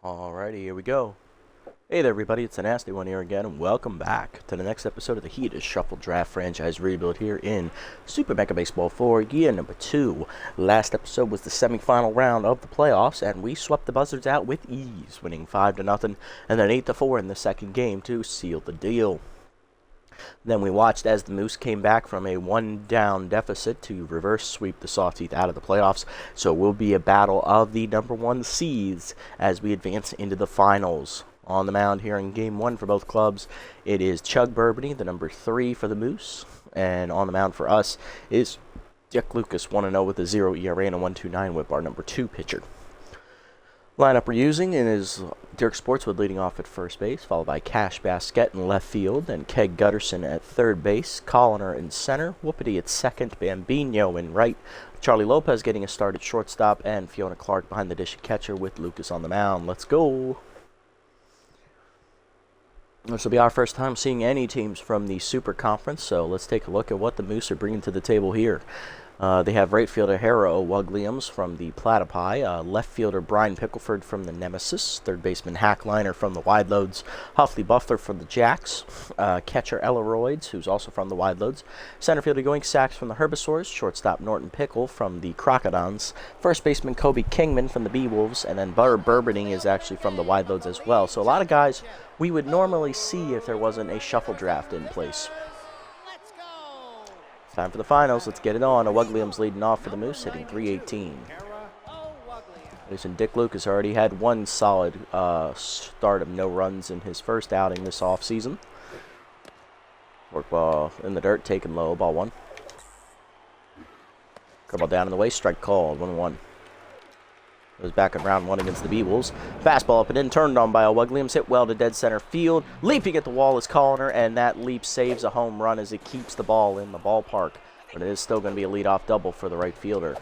Alrighty, here we go. Hey there, everybody, it's the Nasty One here again, and welcome back to the next episode of the Heated Shuffle Draft Franchise Rebuild here in Super Mega Baseball 4, year number 2. Last episode was the semifinal round of the playoffs, and we swept the Buzzards out with ease, winning 5-0, and then 8-4 in the second game to seal the deal. Then we watched as the Moose came back from a one-down deficit to reverse sweep the Sawteeth out of the playoffs. So it will be a battle of the number one seeds as we advance into the finals. On the mound here in Game 1 for both clubs, it is Chug Burbany, the number 3 for the Moose. And on the mound for us is Dick Lucas, 1-0 with a 0 ERA and a 1.29 whip, our number 2 pitcher. Lineup we're using is Dirk Sportswood leading off at first base, followed by Cash Basket in left field, and Keg Gutterson at third base, Colliner in center, Whoopity at second, Bambino in right, Charlie Lopez getting a start at shortstop, and Fiona Clark behind the dish at catcher with Lucas on the mound. Let's go! This will be our first time seeing any teams from the Super Conference, so let's take a look at what the Moose are bringing to the table here. They have right fielder Harrow Wugliams from the Platypi, left fielder Brian Pickleford from the Nemesis, third baseman Hack Liner from the Wide Loads, Huffley Buffler from the Jacks, catcher Elleroids, who's also from the Wide Loads, center fielder Yoink Sacks from the Herbisaurs, shortstop Norton Pickle from the Crocodons, first baseman Kobe Kingman from the Beewolves, and then Butter Burbany is actually from the Wide Loads as well. So a lot of guys we would normally see if there wasn't a shuffle draft in place. Time for the finals. Let's get it on. Wugliams leading off for the Moose, hitting .318. Listen, Dick Lucas already had one solid start of no runs in his first outing this offseason. Work ball in the dirt, taken low, ball one. Curveball down in the way, strike called, 1-1. It was back in round one against the Beewolves. Fastball up and in, turned on by Wugliams, hit well to dead center field. Leaping at the wall is Colliner, and that leap saves a home run as it keeps the ball in the ballpark. But it is still going to be a leadoff double for the right fielder.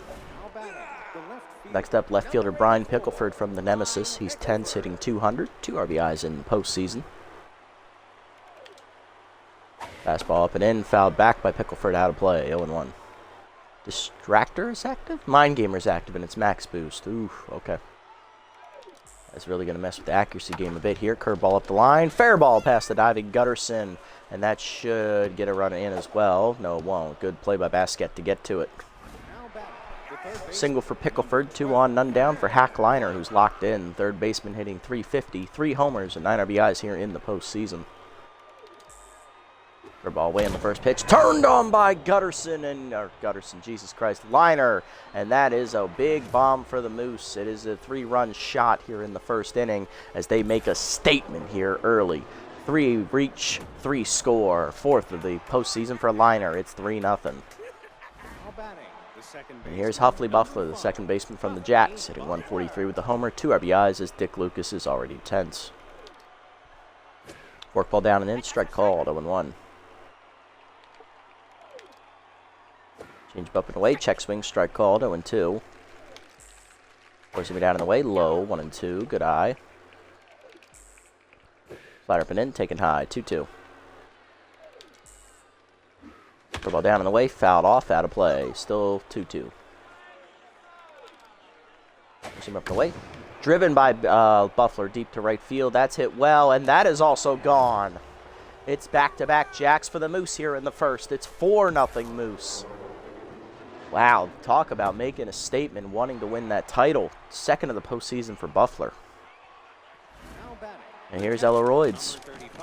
Next up, left fielder Brian Pickleford from the Nemesis. He's 10, hitting .200, 2 RBIs in postseason. Fastball up and in, fouled back by Pickleford, out of play, 0-1. Distractor is active? Mind Gamer is active, and it's max boost. Oof, okay. That's really going to mess with the accuracy game a bit here. Curveball up the line. Fair ball past the diving Gutterson, and that should get a run in as well. No, it won't. Good play by Basket to get to it. Single for Pickleford. 2 on, none down for Hack Liner, who's locked in. Third baseman hitting .350. 3 homers and 9 RBIs here in the postseason. Ball away in the first pitch, turned on by Jesus Christ, Liner, and that is a big bomb for the Moose. It is a 3-run shot here in the first inning as they make a statement here early. 3 reach, 3 score, fourth of the postseason for Liner. It's 3-0. And here's Huffley Buffler, the second baseman from the Jacks, hitting .143 with the homer, 2 RBIs as Dick Lucas is already tense. Forkball down and in, strike called, 0-1. Change up and away, check swing, strike called, 0-2. Forcing me down in the way, low, 1-2, good eye. Slider up and in, taken high, 2-2. Ball down in the way, fouled off, out of play, still 2-2. Forcing up and away. Driven by Buffler deep to right field, that's hit well, and that is also gone. It's back-to-back Jacks for the Moose here in the first. It's 4-0 Moose. Wow, talk about making a statement, wanting to win that title. Second of the postseason for Buffler. And here's Elleroids.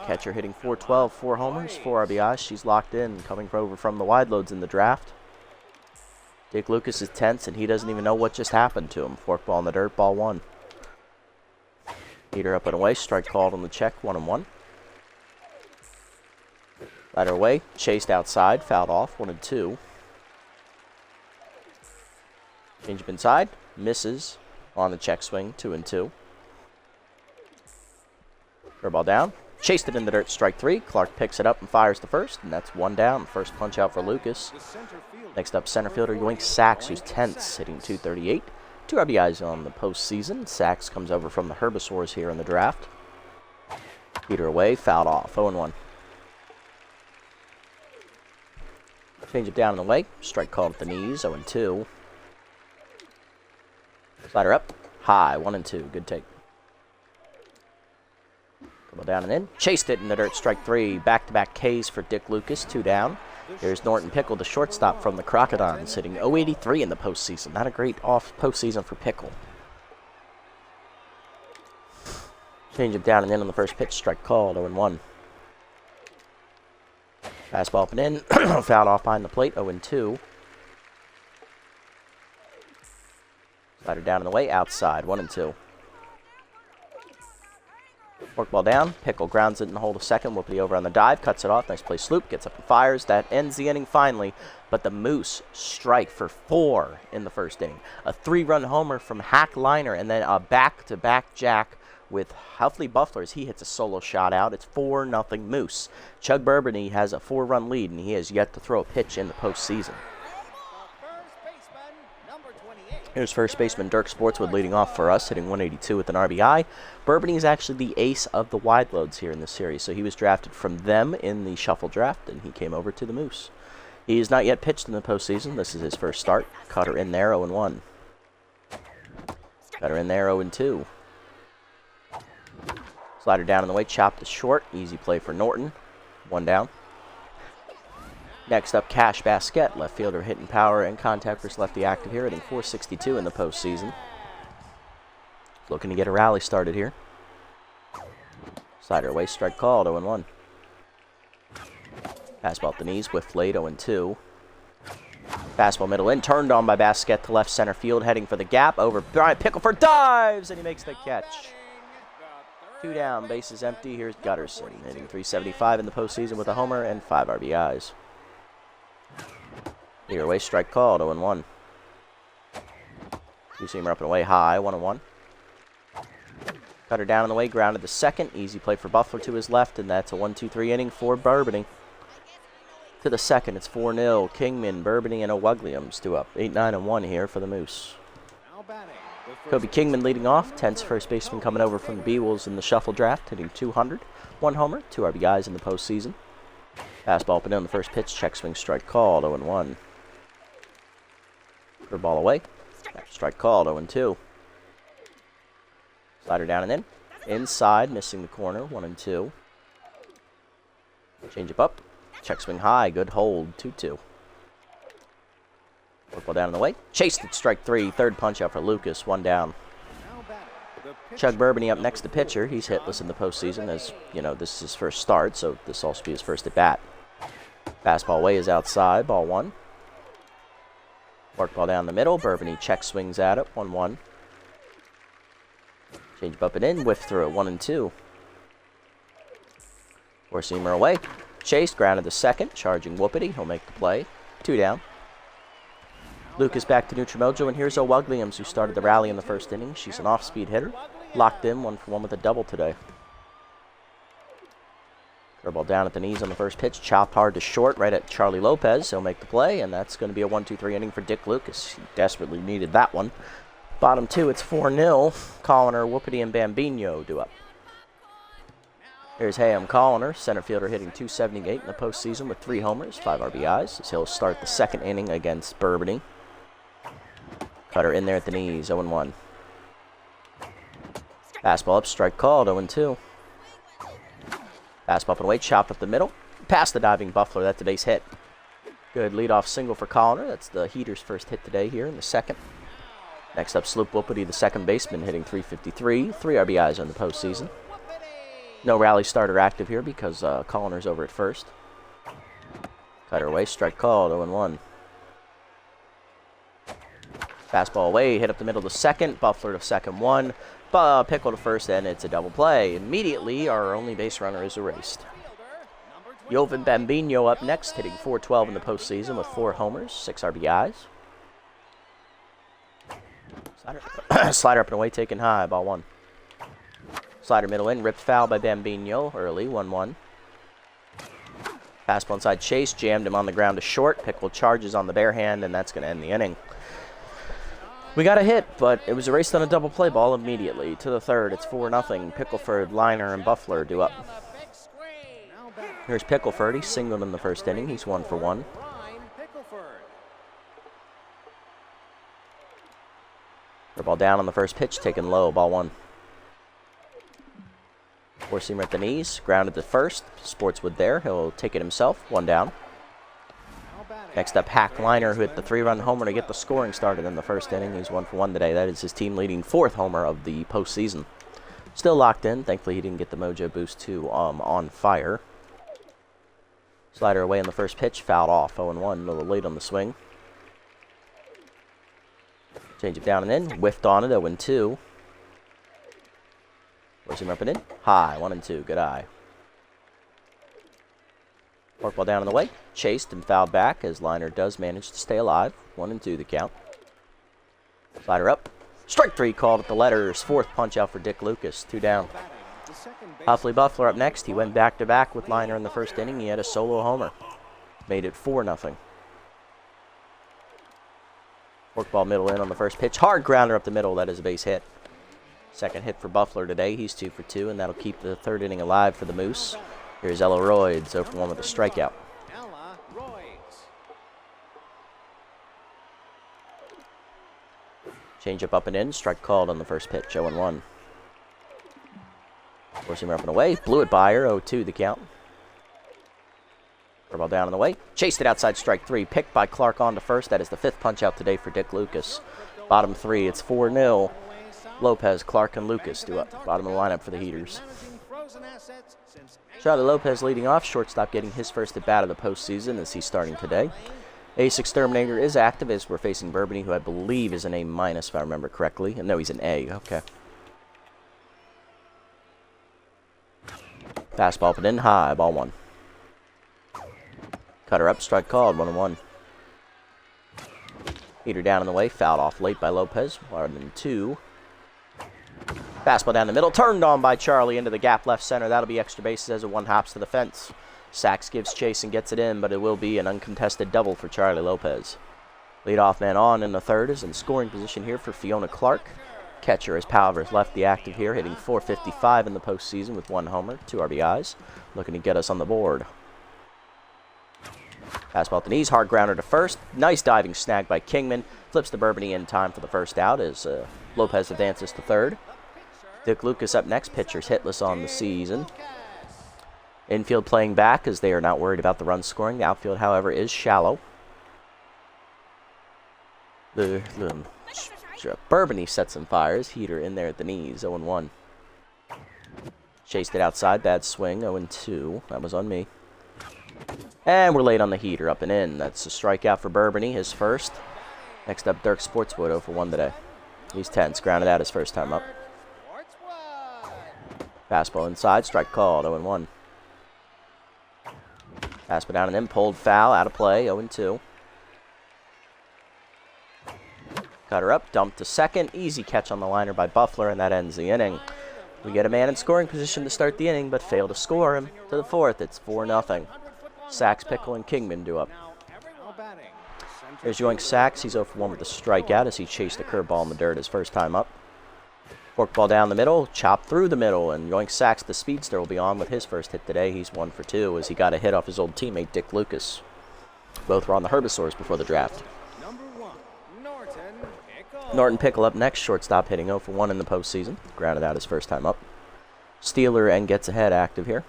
Catcher hitting .412, 4 homers, 4 RBIs. She's locked in, coming over from the Wide Loads in the draft. Dick Lucas is tense, and he doesn't even know what just happened to him. Forkball in the dirt, ball 1. Heater up and away, strike called on the check, 1-1. Ladder away, chased outside, fouled off, 1-2. Change up inside, misses on the check swing, 2-2. Curveball down, chased it in the dirt, strike 3. Clark picks it up and fires the first, and that's 1 down. First punch out for Lucas. Next up, center fielder Yoink Sacks, who's tense, hitting .238. 2 RBIs on the postseason. Sacks comes over from the Herbisaurs here in the draft. Heater away, fouled off, 0-1. Change it down in the way, strike called at the knees, 0-2. Slider up, high, 1-2, good take. Well, down and in. Chased it in the dirt, strike 3. Back-to-back Ks for Dick Lucas, 2 down. Here's Norton Pickle, the shortstop from the Crocodons, hitting .083 in the postseason. Not a great off postseason for Pickle. Change him down and in on the first pitch, strike called, 0-1. Fastball up and in, fouled off behind the plate, 0-2. Slider down and away, outside, 1-2. Forkball down, Pickle grounds it in the hole to second, Whoopity over on the dive, cuts it off, nice play Sloop, gets up and fires, that ends the inning finally, but the Moose strike for 4 in the first inning. A 3-run homer from Hack Liner, and then a back-to-back jack with Huffley Buffler as he hits a solo shot out. It's 4-0 Moose. Chug Burbany has a 4-run lead, and he has yet to throw a pitch in the postseason. Here's first baseman Dirk Sportswood leading off for us, hitting .182 with an RBI. Burbany is actually the ace of the wide loads here in this series, so he was drafted from them in the shuffle draft, and he came over to the Moose. He has not yet pitched in the postseason. This is his first start. Cutter in there, 0-1. Cutter in there, 0-2. Slider down in the way, chopped to short. Easy play for Norton. 1 down. Next up, Cash Basquette, left fielder hitting power and contact versus lefty active here, hitting .462 in the postseason. Looking to get a rally started here. Slider away, strike called, 0-1. Fastball at the knees, whiff late, 0-2. Fastball middle in, turned on by Basquette to left center field, heading for the gap, over Bryant Pickleford, dives, and he makes the catch. 2 down, bases empty. Here's Gutterson, hitting .375 in the postseason with a homer and 5 RBIs. Either way, strike called, 0-1. Two-seamer up and away high, 1-1. Cutter down in the way, grounded to second. Easy play for Buffler to his left, and that's a 1-2-3 inning for Burbany. To the second, it's 4-0. Kingman, Burbany, and O'Wugliams do up. 8-9-1 here for the Moose. Kobe Kingman leading off. Tense first baseman coming over from the B-Wolves in the shuffle draft, hitting .200. 1 homer, 2 RBIs in the postseason. Fastball up and down the first pitch, check swing, strike called, 0-1. Curve ball away, strike called, 0-2. Slider down and in. Inside, missing the corner, 1-2. Change up, check swing high, good hold, 2-2. Ball down in the way, chased it, strike 3, third punch out for Lucas, 1 down. Chug Burbany up next to pitcher. He's hitless in the postseason, as you know, this is his first start, so this will also be his first at bat. Fastball away is outside, ball 1. Forkball down the middle, Burbany check swings at it, 1-1. Change up and in, whiff through it, 1-2. Four-seamer away, chased, grounded to second, charging Whoopity, he'll make the play, 2 down. Lucas back to neutral mojo, and here's O'Wugliams, who started the rally in the first inning. She's an off-speed hitter. Locked in, 1-for-1 with a double today. Curveball down at the knees on the first pitch. Chopped hard to short, right at Charlie Lopez. He'll make the play, and that's going to be a 1-2-3 inning for Dick Lucas. He desperately needed that one. Bottom 2, it's 4-0. Colliner, Whoopity, and Bambino do up. Here's Hayam Colliner, center fielder, hitting .278 in the postseason with 3 homers, 5 RBIs, as he'll start the second inning against Burbany. Cutter in there at the knees, 0-1. Fastball up, strike called, 0-2. Fastball up and away, chopped up the middle. Past the diving Buffler, that's a base hit. Good leadoff single for Colliner. That's the Heaters' first hit today here in the second. Next up, Sloop Whoopity, the second baseman, hitting .353, 3 RBIs in the postseason. No rally starter active here because Colliner's over at first. Cutter away, strike called, 0-1. Fastball away, hit up the middle to second, Buffler to second, 1. Pickle to first, and it's a double play. Immediately, our only base runner is erased. Jovan Bambino up next, hitting .412 in the postseason with 4 homers, 6 RBIs. Slider up and away, taken high, ball 1. Slider middle in, ripped foul by Bambino early, 1-1. Fastball inside chase, jammed him on the ground to short. Pickle charges on the bare hand, and that's going to end the inning. We got a hit, but it was erased on a double play ball immediately. To the third, it's 4-0. Pickleford, Liner, and Buffler do up. Here's Pickleford. He singled in the first inning. He's 1-for-1. Ball down on the first pitch, taken low, ball 1. Four-seamer at the knees, grounded to first. Sportswood there. He'll take it himself. One down. Next up, Hack Liner, who hit the 3-run homer to get the scoring started in the first inning. He's 1 for 1 today. That is his team-leading 4th homer of the postseason. Still locked in. Thankfully, he didn't get the mojo boost to on fire. Slider away on the first pitch. Fouled off. 0-1. A little late on the swing. Change it down and in. Whiffed on it. 0-2. Forcing him up and in. High. 1-2. Good eye. Forkball down in the way. Chased and fouled back as Liner does manage to stay alive. 1-2 the count. Slider up. Strike 3 called at the letters. 4th punch out for Dick Lucas. 2 down. Huffley Buffler up next. He went back-to-back with Liner in the first inning. He had a solo homer. Made it 4-0. Forkball middle in on the first pitch. Hard grounder up the middle. That is a base hit. Second hit for Buffler today. He's 2 for 2, and that'll keep the 3rd inning alive for the Moose. Here's Ella Royds, 0 for 1 with a strikeout. Change up and in. Strike called on the first pitch. 0-1. Forcing him up and away. Blew it by her. 0-2 the count. Curveball down and away. Chased it outside. Strike 3. Picked by Clark on to first. That is the 5th punch out today for Dick Lucas. Bottom 3. It's 4-0. Lopez, Clark, and Lucas do up. Bottom of the lineup for the Heaters. Charlie Lopez leading off. Shortstop getting his first at bat of the postseason as he's starting today. Ace Exterminator is active as we're facing Burbany, who I believe is an A- if I remember correctly. And no, he's an A. Okay. Fastball up and in. High. Ball 1. Cutter up. Strike called. 1-1. Heater down in the way. Fouled off late by Lopez. 1-2. Fastball down the middle, turned on by Charlie into the gap left center. That'll be extra bases as a 1 hops to the fence. Sachs gives chase and gets it in, but it will be an uncontested double for Charlie Lopez. Leadoff man on in the 3rd is in scoring position here for Fiona Clark. Catcher as Palvers left the active here, hitting .455 in the postseason with 1 homer, 2 RBIs. Looking to get us on the board. Fastball at the knees, hard grounder to first. Nice diving snag by Kingman. Flips to Burbany in time for the first out as Lopez advances to 3rd. Dick Lucas up next. Pitchers hitless on the season. Infield playing back as they are not worried about the run scoring. The outfield, however, is shallow. Burbany sets some fires. Heater in there at the knees. 0-1. Chased it outside. Bad swing. 0-2. That was on me. And we're late on the heater. Up and in. That's a strikeout for Burbany. His first. Next up, Dirk Sportswood. 0 for 1 today. He's tense. Grounded out his first time up. Fastball inside, strike called, 0-1. Fastball down and in, pulled foul, out of play, 0-2. Cutter up, dumped to second, easy catch on the liner by Buffler, and that ends the inning. We get a man in scoring position to start the inning, but fail to score him to the 4th. It's 4-0. Sachs, Pickle, and Kingman do up. Here's Yoink Sachs. He's 0 for 1 with a strikeout as he chased a curveball in the dirt his first time up. Forkball down the middle, chopped through the middle, and Yoink Sachs, the speedster, will be on with his first hit today. He's 1 for 2 as he got a hit off his old teammate, Dick Lucas. Both were on the Herbivores before the draft. Norton Pickle up next, shortstop hitting 0 for 1 in the postseason. Grounded out his first time up. Steeler and gets ahead active here.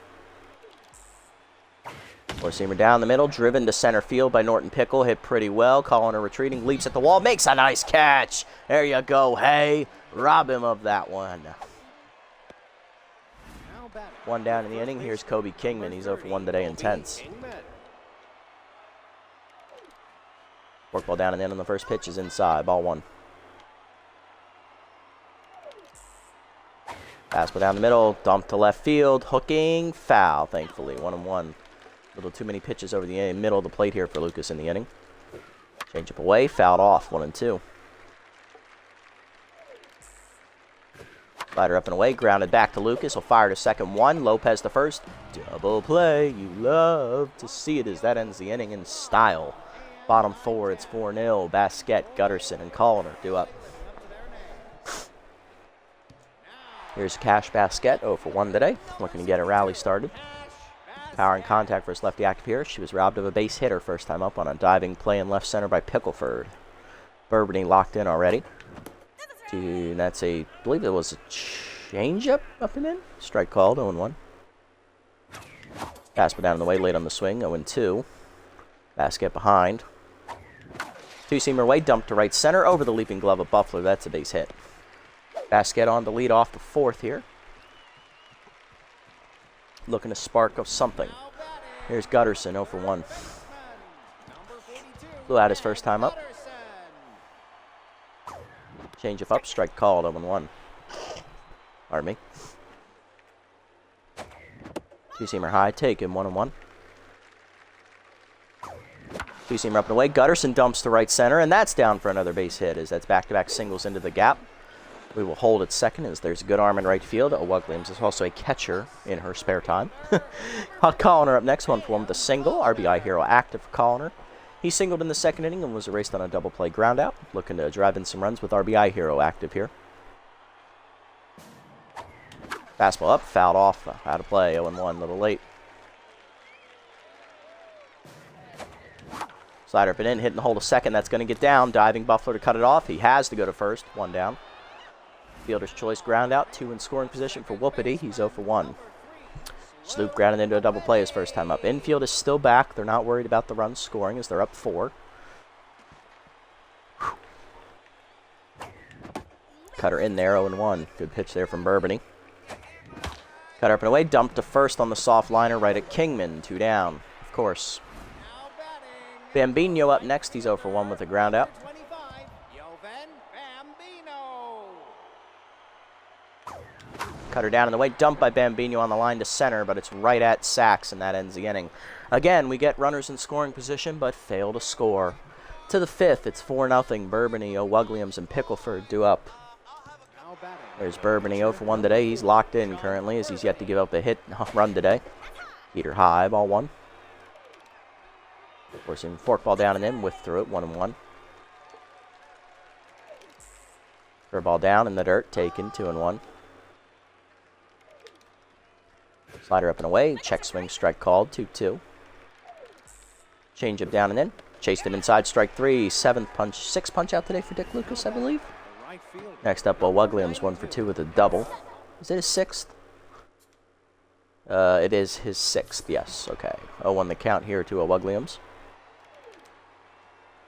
Four-seamer down the middle, driven to center field by Norton Pickle. Hit pretty well. Colliner retreating, leaps at the wall, makes a nice catch. There you go, hey. Rob him of that one. 1 down in the inning. Here's Kobe Kingman. He's 0 for 1 today, intense. Forkball down and in on the first pitch is inside. Ball 1. Fastball down the middle, dump to left field, hooking, foul, thankfully. 1-1. A little too many pitches over the middle of the plate here for Lucas in the inning. Change up away, fouled off, 1-2. Slider up and away, grounded back to Lucas. He'll fire to second 1. Lopez to first. Double play. You love to see it as that ends the inning in style. Bottom 4, it's 4-0. Basquette, Gutterson, and Colliner do up. Here's Cash Basquette, 0 for 1 today. Looking to get a rally started. Power and contact versus lefty active here. She was robbed of a base hit her first time up on a diving play in left center by Pickleford. Burbany locked in already. And that's I believe it was Change up and in. Strike called, 0-1. Fastball down in the way, late on the swing, 0-2. Basket behind. Two-seamer away, dumped to right center, over the leaping glove of Buffler. That's a base hit. Basket on to lead off the fourth here. Looking to spark of something. Here's Gutterson, 0-1. Blew out his first time up. Change up, strike called, 0-1. Pardon me. Two-seamer high, taken, 1-1. Two-seamer up and away. Gutterson dumps to right center, and that's down for another base hit as that's back-to-back singles into the gap. We will hold at second as there's a good arm in right field. O'Wug Williams is also a catcher in her spare time. Colliner up next, 1-for-1 with a single. RBI hero active for Colliner. He singled in the second inning and was erased on a double play ground out. Looking to drive in some runs with RBI hero active here. Fastball up, fouled off, out of play, 0-1, a little late. Slider up and in, hitting the hole to second, that's going to get down. Diving Buffler to cut it off. He has to go to first, 1 down. Fielder's choice ground out, 2 in scoring position for Whoopity. He's 0-for-1. Sloop grounded into a double play his first time up. Infield is still back. They're not worried about the runs scoring as they're up 4. Cutter in there, 0-1. Good pitch there from Burbany. Cutter up and away, dumped to first on the soft liner right at Kingman. 2 down, of course. Bambino up next. He's 0-for-1 with a ground out. Cutter down in the way, dumped by Bambino on the line to center, but it's right at Sachs, and that ends the inning. Again, we get runners in scoring position, but fail to score. To the 5th, it's 4-0. Burbany, O'Wug Williams, and Pickleford due up. There's Burbany, 0-for-1 today. He's locked in currently as he's yet to give up a hit run today. Heater high, ball 1. Forcing forkball down and in, whiff through it, 1-1. Curveball down in the dirt, taken, 2-1. Slider up and away, check swing, strike called, 2-2. Change up down and in, chased him inside, strike 3, 7th punch, 6th punch out today for Dick Lucas, I believe. Next up, O'Wug Williams, 1-for-2 with a double. Is it his 6th? It is his 6th, yes, okay. 0-1 the count here to O'Wug Williams.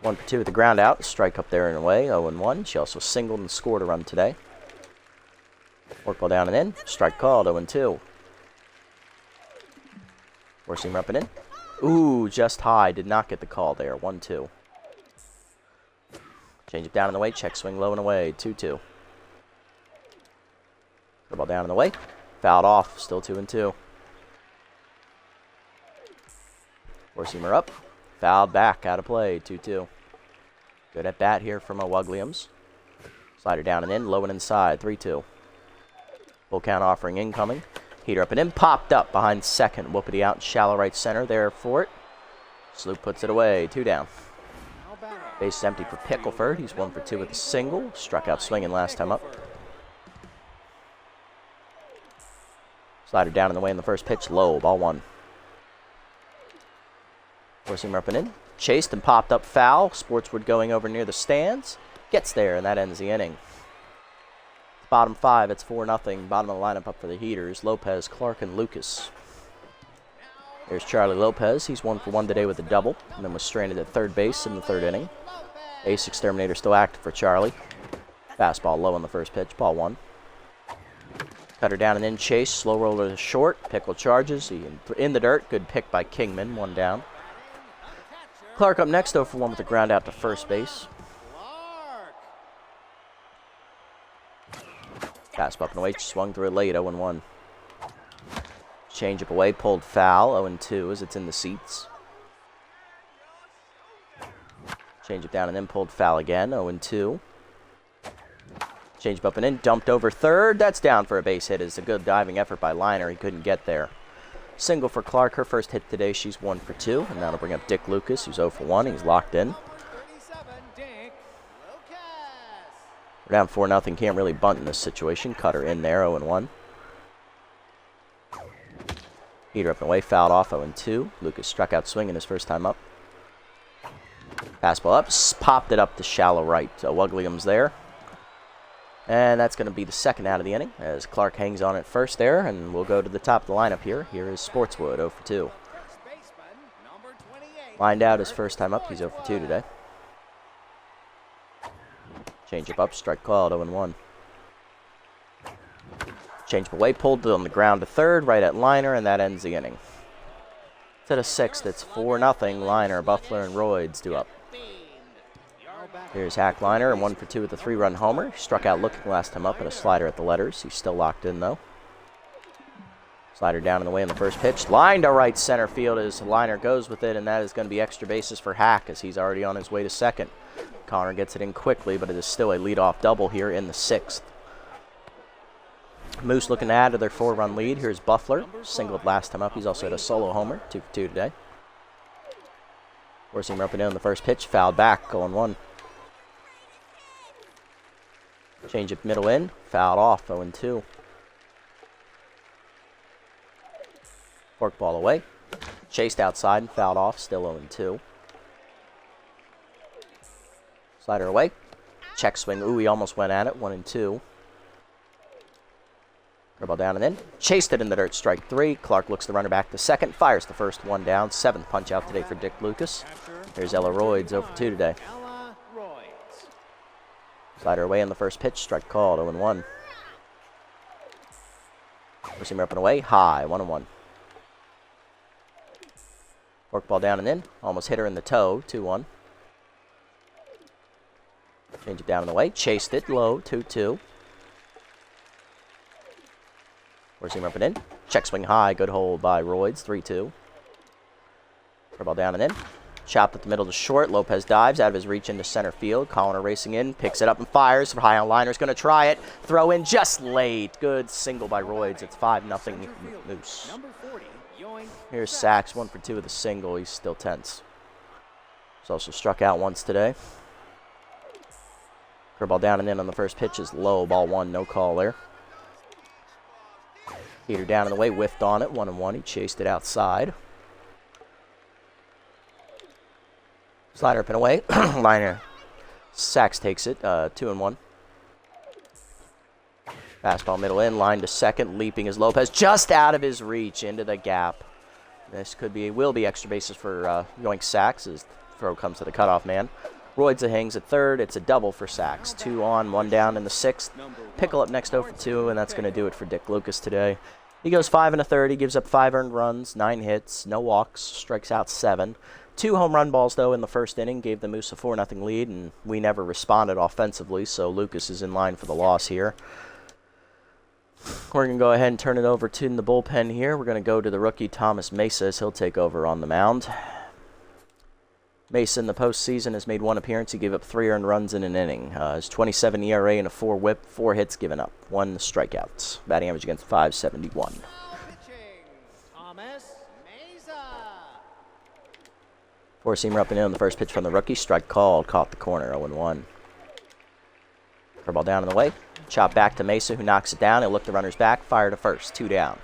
1-for-2 with the ground out, strike up there and away, 0-1. She also singled and scored a run today. Forkball down and in, strike called, 0-2. Four-seamer up and in. Ooh, just high. Did not get the call there. 1-2. Change it down in the way. Check swing low and away. 2-2. Curveball down in the way. Fouled off. Still 2-2. Four-seamer up. Fouled back. Out of play. 2-2. Good at bat here from O'Wug Williams. Slider down and in. Low and inside. 3-2. Full count offering incoming. Heater up and in, popped up behind second. Whoopity out, shallow right center there for it. Sloop puts it away, 2 down. Base is empty for Pickleford. He's 1-for-2 with a single. Struck out swinging last time up. Slider down in the way in the first pitch, low, ball 1. Four-seamer up and in. Chased and popped up foul. Sportswood going over near the stands. Gets there, and that ends the inning. Bottom 5, it's 4-0. Bottom of the lineup up for the Heaters, Lopez, Clark, and Lucas. There's Charlie Lopez. He's 1-for-1 today with a double, and then was stranded at third base in the 3rd inning. Ace Exterminator still active for Charlie. Fastball low on the first pitch, ball 1. Cutter down and in, chase, slow roller to short. Pickle charges, he in the dirt. Good pick by Kingman, 1 down. Clark up next, 0-for-1 with a ground out to first base. Fastball up and away, swung through it late, 0-1. Change up away, pulled foul, 0-2 as it's in the seats. Change up down and then pulled foul again, 0-2. Change up and in, dumped over third. That's down for a base hit. It's a good diving effort by Liner. He couldn't get there. Single for Clark, her first hit today. She's 1-for-2, and that'll bring up Dick Lucas, who's 0-for-1. He's locked in. We're down 4-0. Can't really bunt in this situation. Cutter in there, 0-1. Heater up and away, fouled off, 0-2. Lucas struck out swinging his first time up. Fastball up, popped it up to shallow right. O'Wug Williams there. And that's going to be the second out of the inning as Clark hangs on at first there, and we'll go to the top of the lineup here. Here is Sportswood, 0 for 2. Lined out his first time up. He's 0 for 2 today. Change up, strike called, 0 1. Change away, pulled on the ground to third, right at liner, and that ends the inning. To the sixth, it's 4-0. Liner, Buffler, and Royds due up. Here's Hack Liner, and 1 for 2 with a 3-run homer. Struck out looking last time up and a slider at the letters. He's still locked in, though. Slider down in the way in the first pitch. Line to right center field as Liner goes with it, and that is going to be extra bases for Hack as he's already on his way to second. Connor gets it in quickly, but it is still a leadoff double here in the sixth. Moose looking to add to their 4-run lead. Here's Buffler, singled last time up. He's also had a solo homer, 2 for 2 today. Four seamer up and in the first pitch, fouled back, 0-1. Change up middle in, fouled off, 0-2. Fork ball away, chased outside and fouled off, still 0-2. Slider away, check swing, ooh, he almost went at it, 1-2. Ball down and in. Chased it in the dirt, strike 3. Clark looks the runner back to second. Fires the first one down. 7th punch out today for Dick Lucas. Here's Ella Royds, 0 for 2 today. Slider away in the first pitch. Strike called, 0-1. Receiver up and away. High, 1-1. Fork ball down and in. Almost hit her in the toe, 2-1. Change it down and away. Chased it low, 2-2. Forcing up and in. Check swing high. Good hold by Royds. 3-2. Ball down and in. Chopped at the middle to short. Lopez dives out of his reach into center field. Colliner racing in. Picks it up and fires. High on Liner's going to try it. Throw in just late. Good single by Royds. It's 5-0 Moose. Here's Sachs. 1 for 2 with a single. He's still tense. He's also struck out once today. Curveball down and in on the first pitch is low. Ball 1. No call there. Heater down in the way, whiffed on it, 1-1. He chased it outside. Slider up and away. Liner. Sachs takes it, 2-1. Fastball middle in, line to second, leaping as Lopez just out of his reach into the gap. This will be extra bases for Yoink Sachs as the throw comes to the cutoff man. Royds hangs at third. It's a double for Sachs. 2 on, 1 down in the sixth. Pickle up next 0 for 2, and that's going to do it for Dick Lucas today. He goes 5 1/3. He gives up 5 earned runs, 9 hits, no walks, strikes out 7. 2 home run balls, though, in the first inning. Gave the Moose a 4-0 lead, and we never responded offensively, so Lucas is in line for the loss here. We're going to go ahead and turn it over to the bullpen here. We're going to go to the rookie, Thomas Mesa, as he'll take over on the mound. Mesa in the postseason has made 1 appearance. He gave up 3 earned runs in an inning. His 27 ERA and a 4 whip, 4 hits given up, 1 strikeouts. Batting average against .571. Four-seamer up and in on the first pitch from the rookie. Strike called, caught the corner, 0-1. Curveball down in the way. Chop back to Mesa, who knocks it down. He'll look the runners back, fire to first, 2 down.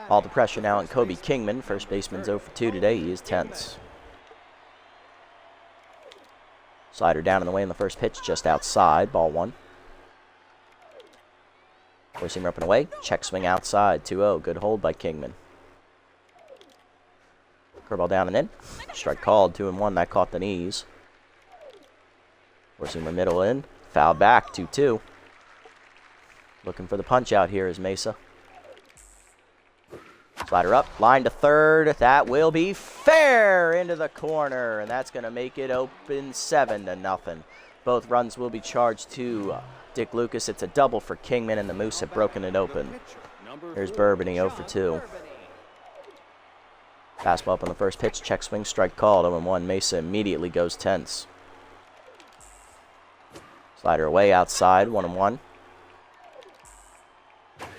All the pressure now on Kobe Kingman. First baseman's 0 for 2 today. He is tense. Slider down in the way in the first pitch, just outside, ball 1. Four-seamer up and away, check swing outside, 2-0. Good hold by Kingman. Curveball down and in, strike called, 2-1. That caught the knees. Four-seamer middle in, foul back, 2-2. Looking for the punch out here is Mesa. Slider up, line to third. That will be fair into the corner, and that's going to make it open 7-0. Both runs will be charged to Dick Lucas. It's a double for Kingman, and the Moose have broken it open. Here's Bourbony, 0 for 2. Fastball up on the first pitch, check swing, strike called, 0-1. Mesa immediately goes tense. Slider away outside, 1-1.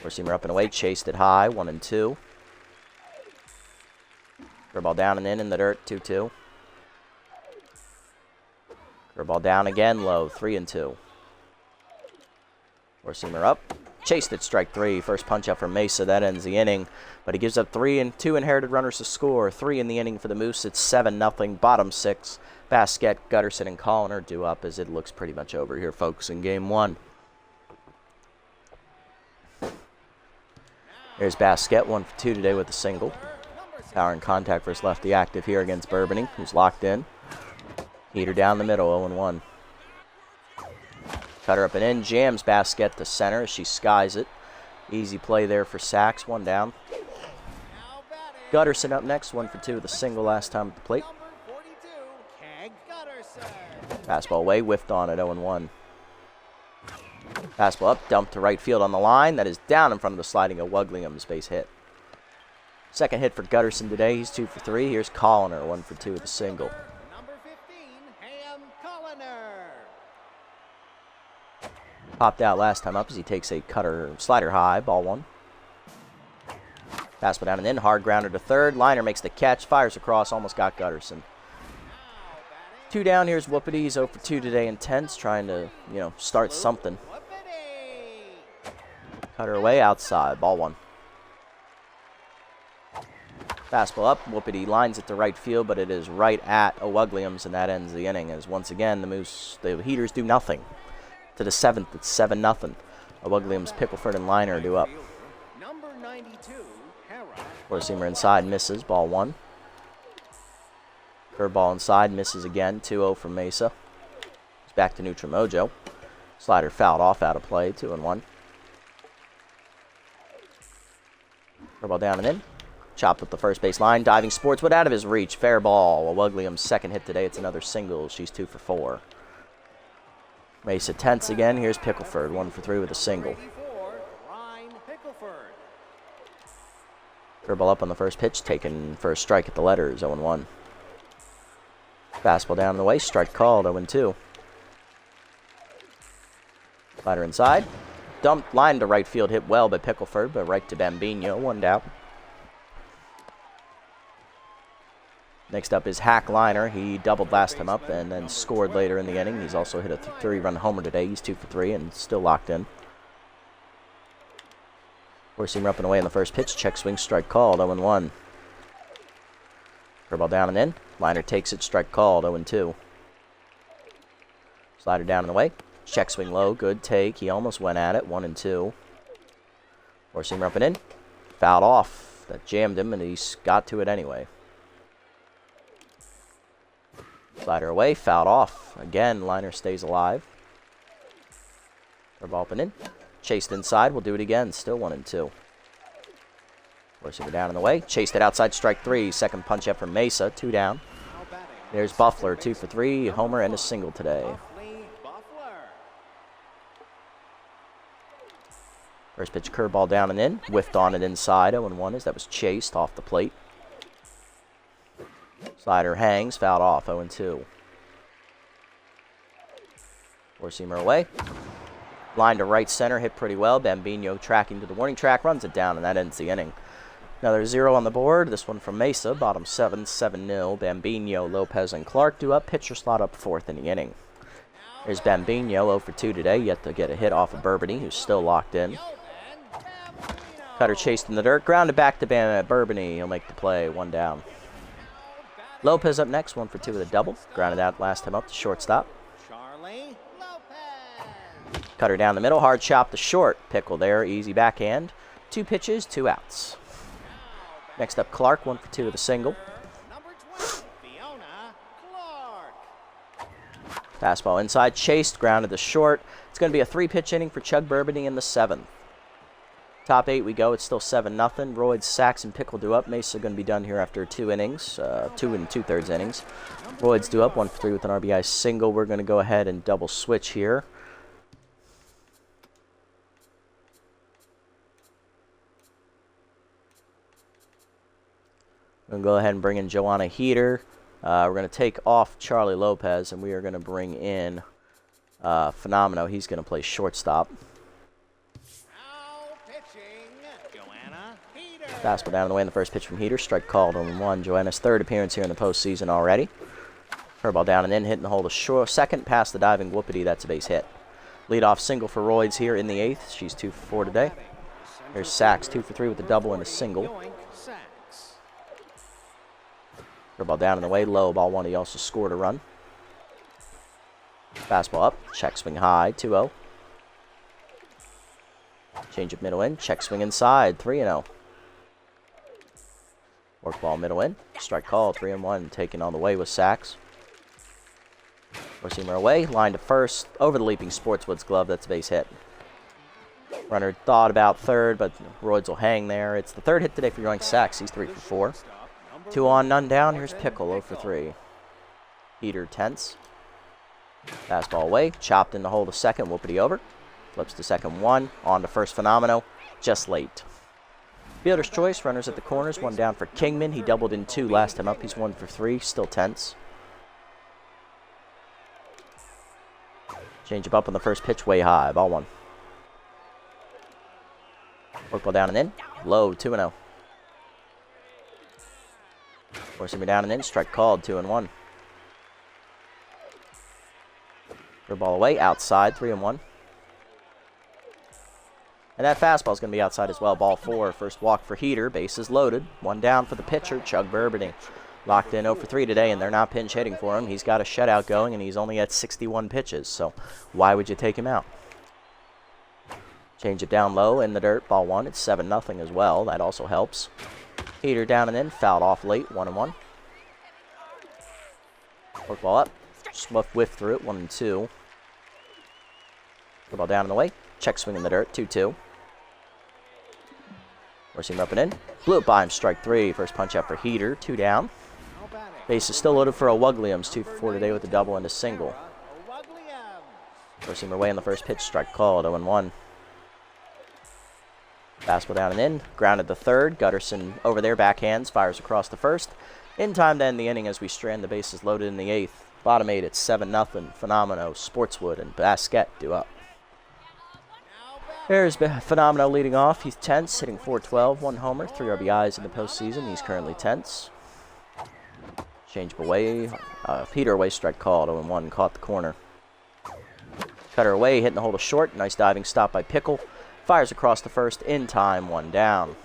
Four-seamer up and away, chased it high, 1-2. Curveball down and in the dirt, 2-2. Curveball down again, low, 3-2. Four-seamer up, chased it, strike 3. First punch out for Mesa, that ends the inning. But he gives up 3 and 2 inherited runners to score. 3 in the inning for the Moose. It's 7-0, bottom 6. Basket, Gutterson, and Colliner due up as it looks pretty much over here, folks, in Game 1. There's Basket, 1 for 2 today with a single. Power and contact versus lefty active here against Burbany, who's locked in. Heater down the middle, 0-1. Cutter up and in, jams Basket to center as she skies it. Easy play there for Sachs, 1 down. Gutterson up next, 1 for 2 with a single last time at the plate. Fastball away, whiffed on at 0-1. Fastball up, dumped to right field on the line. That is down in front of the sliding O'Wuglium's base hit. Second hit for Gutterson today. He's 2 for 3. Here's Colliner, 1 for 2 with a single. Number 15, Ham Colliner. Popped out last time up as he takes a slider high, ball 1. Fastball down and in, hard grounder to third. Liner makes the catch, fires across, almost got Gutterson. 2 down, here's Whoopity. He's 0 for 2 today, intense, trying to, start something. Cutter away, outside, ball 1. Fastball up, Whoopity lines it to right field, but it is right at O'Wuglium's, and that ends the inning, as once again, the Heaters do nothing. To the 7th, it's 7-0. O'Wuglium's, Pickleford, and Liner are due up. Number 92, Hera. Four-seamer inside, misses, ball 1. Curveball inside, misses again, 2-0 from Mesa. He's back to neutral mojo. Slider fouled off, out of play, 2-1. Curveball down and in. Chopped up the first base line. Diving Sportswood out of his reach. Fair ball. O'Wuglium's second hit today. It's another single. She's 2 for 4. Mesa tense again. Here's Pickleford, 1 for 3 with a single. Curveball up on the first pitch. Taken for a strike at the letters. 0-1. Fastball down the way. Strike called. 0-2. Slider inside. Dumped line to right field. Hit well by Pickleford, but right to Bambino. 1 down. Next up is Hack Liner. He doubled last time up and then scored later in the inning. He's also hit a 3-run homer today. He's 2 for 3 and still locked in. Four-seamer up and away in the first pitch. Check swing, strike called, 0-1. Curveball down and in. Liner takes it, strike called, 0-2. Slider down and away. Check swing low, good take. He almost went at it, 1-2. Four-seamer up and in. Fouled off. That jammed him and he's got to it anyway. Slider away, fouled off. Again, Liner stays alive. Curveball up and in. Chased inside, we'll do it again. Still 1-2. Four-seamer down and away. Chased it outside, strike 3. Second punch up from Mesa, 2 down. There's Buffler, 2 for 3. Homer and a single today. First pitch curveball down and in. Whiffed on it inside, 0-1 as that was chased off the plate. Slider hangs, fouled off, 0-2. Four-seamer away. Line to right center, hit pretty well. Bambino tracking to the warning track, runs it down, and that ends the inning. Another 0 on the board. This one from Mesa, bottom 7, 7-0. Bambino, Lopez, and Clark do up. Pitcher slot up 4th in the inning. There's Bambino, 0 for 2 today, yet to get a hit off of Burbany, who's still locked in. Cutter chased in the dirt, grounded back to Burbany. He'll make the play, 1 down. Lopez up next, 1 for 2 with a double. Grounded out last time up to shortstop. Cutter down the middle, hard chop to short. Pickle there, easy backhand. 2 pitches, 2 outs. Next up, Clark, 1 for 2 with a single. Fastball inside, chased, grounded to short. It's going to be a 3-pitch inning for Chug Burbany in the 7th. Top 8 we go. It's still 7-0. Royds, Sachs, and Pickle do up. Mesa going to be done here after 2 innings, 2 2/3 innings. Royds do up 1 for 3 with an RBI single. We're going to go ahead and double switch here. We're going to go ahead and bring in Joanna Heater. We're going to take off Charlie Lopez, and we are going to bring in Phenomeno. He's going to play shortstop. Fastball down the way in the first pitch from Heater. Strike called on 1. Joanna's 3rd appearance here in the postseason already. Curveball down and in, hitting the hole to short. Second past the diving Whoopity. That's a base hit. Leadoff single for Royds here in the 8th. She's 2 for 4 today. There's Sachs, 2 for 3 with a double and a single. Curveball down in the way, low, ball 1. He also scored a run. Fastball up, check swing high, 2-0. Change of middle in. Check swing inside. 3-0. Work ball middle in. Strike call. 3-1. Taken on the way with sacks. Four-seamer away. Line to first. Over the leaping Sportswood's glove. That's a base hit. Runner thought about third, but Royds will hang there. It's the third hit today for Yoink Sacks. He's 3 for 4. 2 on, none down. Here's Pickle, 0 for 3. Heater tense. Fastball away. Chopped in the hole to second. Whoopity over. Flips to second 1. On to first Phenomenal. Just late. Fielder's choice. Runners at the corners. 1 down for Kingman. He doubled in 2 last time up. He's 1 for 3. Still tense. Change up on the first pitch. Way high. Ball 1. Work ball down and in. Low. 2-0. Forcing me down and in. Strike called. 2-1. Third ball away. Outside. 3-1. And that fastball is going to be outside as well. Ball 4. First walk for Heater. Bases loaded. 1 down for the pitcher, Chug Burbany. Locked in 0 for 3 today, and they're not pinch hitting for him. He's got a shutout going, and he's only at 61 pitches. So why would you take him out? Change it down low in the dirt. Ball 1. It's 7-0 as well. That also helps. Heater down and in. Fouled off late. 1-1. Work ball up. Whiff through it. 1-2. Ball down in the way. Check swing in the dirt. 2-2. Forcing up and in. Blew it by him. Strike 3. First punch up for Heater. 2 down. Base is still loaded for O'Wugliams. 2 for 4 today with a double and a single. Forcing away on the first pitch. Strike called. 0-1. Fastball down and in. Grounded the third. Gutterson over there. Backhands. Fires across the first. In time to end the inning as we strand the bases loaded in the 8th. Bottom 8 at 7-0. Phenomeno, Sportswood, and Basquet due up. There's Phenomeno leading off. He's tense, hitting .412, 1 homer, 3 RBIs in the postseason. He's currently tense. Change away. Peter away, strike called. 0-1, caught the corner. Cutter away, hitting the hole to short. Nice diving stop by Pickle. Fires across the first, in time, 1 down.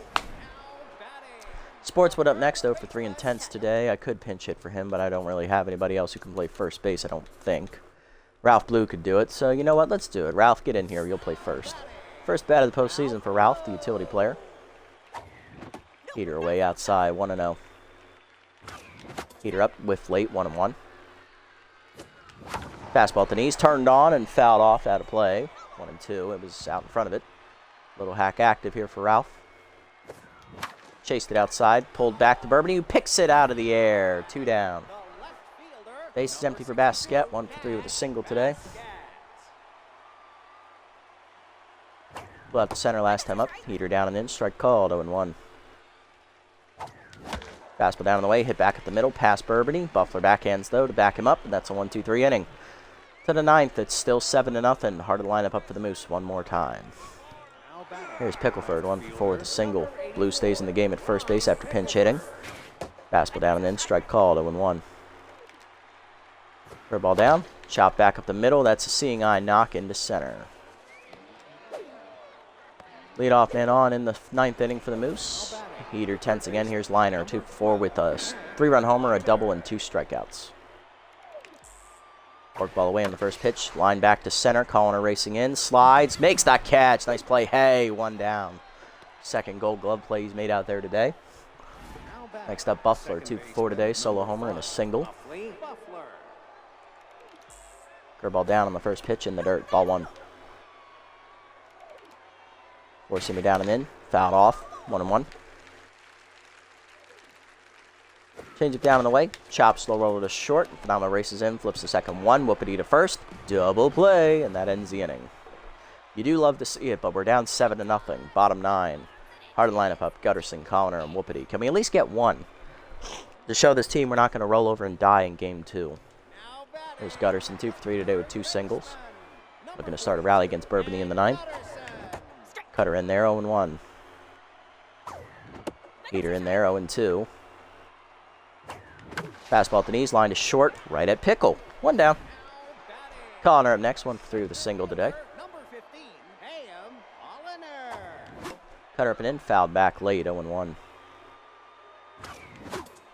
Sportswood up next, 0 for 3 and tense today. I could pinch hit for him, but I don't really have anybody else who can play first base, I don't think. Ralph Blue could do it, so you know what? Let's do it. Ralph, get in here. You'll play first. First bat of the postseason for Ralph, the utility player. Heater away outside, 1-0. Heater up with late, 1-1. Fastball at the knees, turned on and fouled off out of play. 1-2. It was out in front of it. Little hack active here for Ralph. Chased it outside, pulled back to Burbany, who picks it out of the air. 2 down. Base is empty for Basquet. 1 for 3 with a single today. Blew out the center last time up. Heater down and in. Strike called. 0-1. Fastball down on the way. Hit back at the middle. Past Burbany. Buffler backhands, though, to back him up. And that's a 1-2-3 inning. To the 9th, it's still 7-0. Hard to line up for the Moose one more time. Here's Pickleford. 1 for 4 with a single. Blue stays in the game at first base after pinch hitting. Fastball down and in. Strike called. 0-1. Curveball down. Chop back up the middle. That's a seeing eye knock into center. Leadoff man on in the 9th inning for the Moose. Heater tense again. Here's Liner. 2 for 4 with a 3-run homer, a double, and 2 strikeouts. Work ball away on the first pitch. Line back to center. Colliner racing in. Slides. Makes that catch. Nice play. Hey, 1 down. Second Gold Glove play he's made out there today. Next up, Buffler. 2 for 4 today. Solo homer and a single. Curveball down on the first pitch in the dirt. Ball 1. Forcing me down and in. Fouled off. 1-1. Change it down on the way. Chop, slow roller to short. Phenomenal races in. Flips the second 1. Whoopity to first. Double play. And that ends the inning. You do love to see it, but we're down 7-0. Bottom 9. Hard to line up. Gutterson, Colliner, and Whoopity. Can we at least get 1? To show this team we're not going to roll over and die in game 2. There's Gutterson. 2 for 3 today with 2 singles. Looking to start a rally against Burbany in the 9th. Cutter in there, 0-1. Heater in there, 0-2. Fastball at the knees, line to short, right at Pickle. 1 down. Colliner up next, 1 for 3 with a single today. Cutter up and in, fouled back late, 0-1.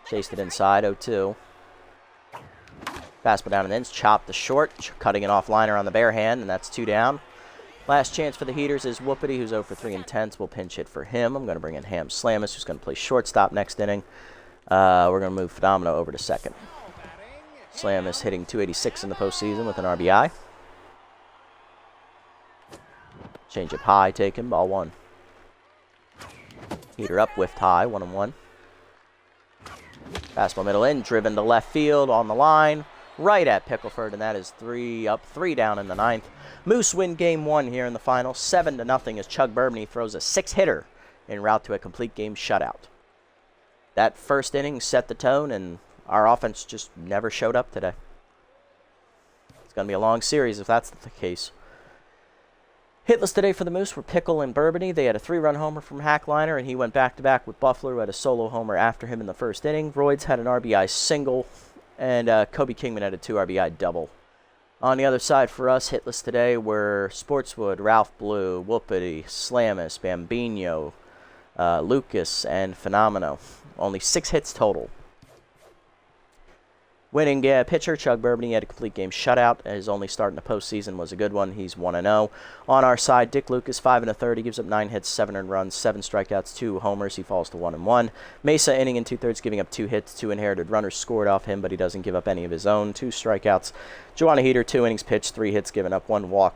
Chased it inside, 0-2. Fastball down and in, chopped to short, cutting it off Liner on the bare hand, and that's 2 down. Last chance for the Heaters is Whoopity, who's 0 for 3 and 10. We'll pinch hit for him. I'm going to bring in Ham Slamus, who's going to play shortstop next inning. We're going to move Phenomeno over to second. Slamus hitting .286 in the postseason with an RBI. Change up high, taken, ball 1. Heater up, whiffed high, 1-1. Fastball middle in, driven to left field on the line, right at Pickleford, and that is 3 up, 3 down in the 9th. Moose win game 1 here in the final, 7-0 as Chug Burbany throws a 6-hitter en route to a complete game shutout. That first inning set the tone, and our offense just never showed up today. It's going to be a long series if that's the case. Hitless today for the Moose were Pickle and Burbany. They had a 3-run homer from Hackliner, and he went back-to-back with Buffler, who had a solo homer after him in the first inning. Royds had an RBI single, and Kobe Kingman had a 2 RBI double. On the other side for us, hitless today were Sportswood, Ralph Blue, Whoopity, Slamus, Bambino, Lucas, and Phenomeno. Only 6 hits total. Winning pitcher, Chug Burbany had a complete game shutout. His only start in the postseason was a good one. He's 1-0. On our side, Dick Lucas, 5 1/3. He gives up 9 hits, 7 earned runs, 7 strikeouts, 2 homers. He falls to 1-1. Mesa, inning and 2/3, giving up 2 hits, 2 inherited runners scored off him, but he doesn't give up any of his own. 2 strikeouts. Joanna Heater, 2 innings pitched, 3 hits given up, 1 walk,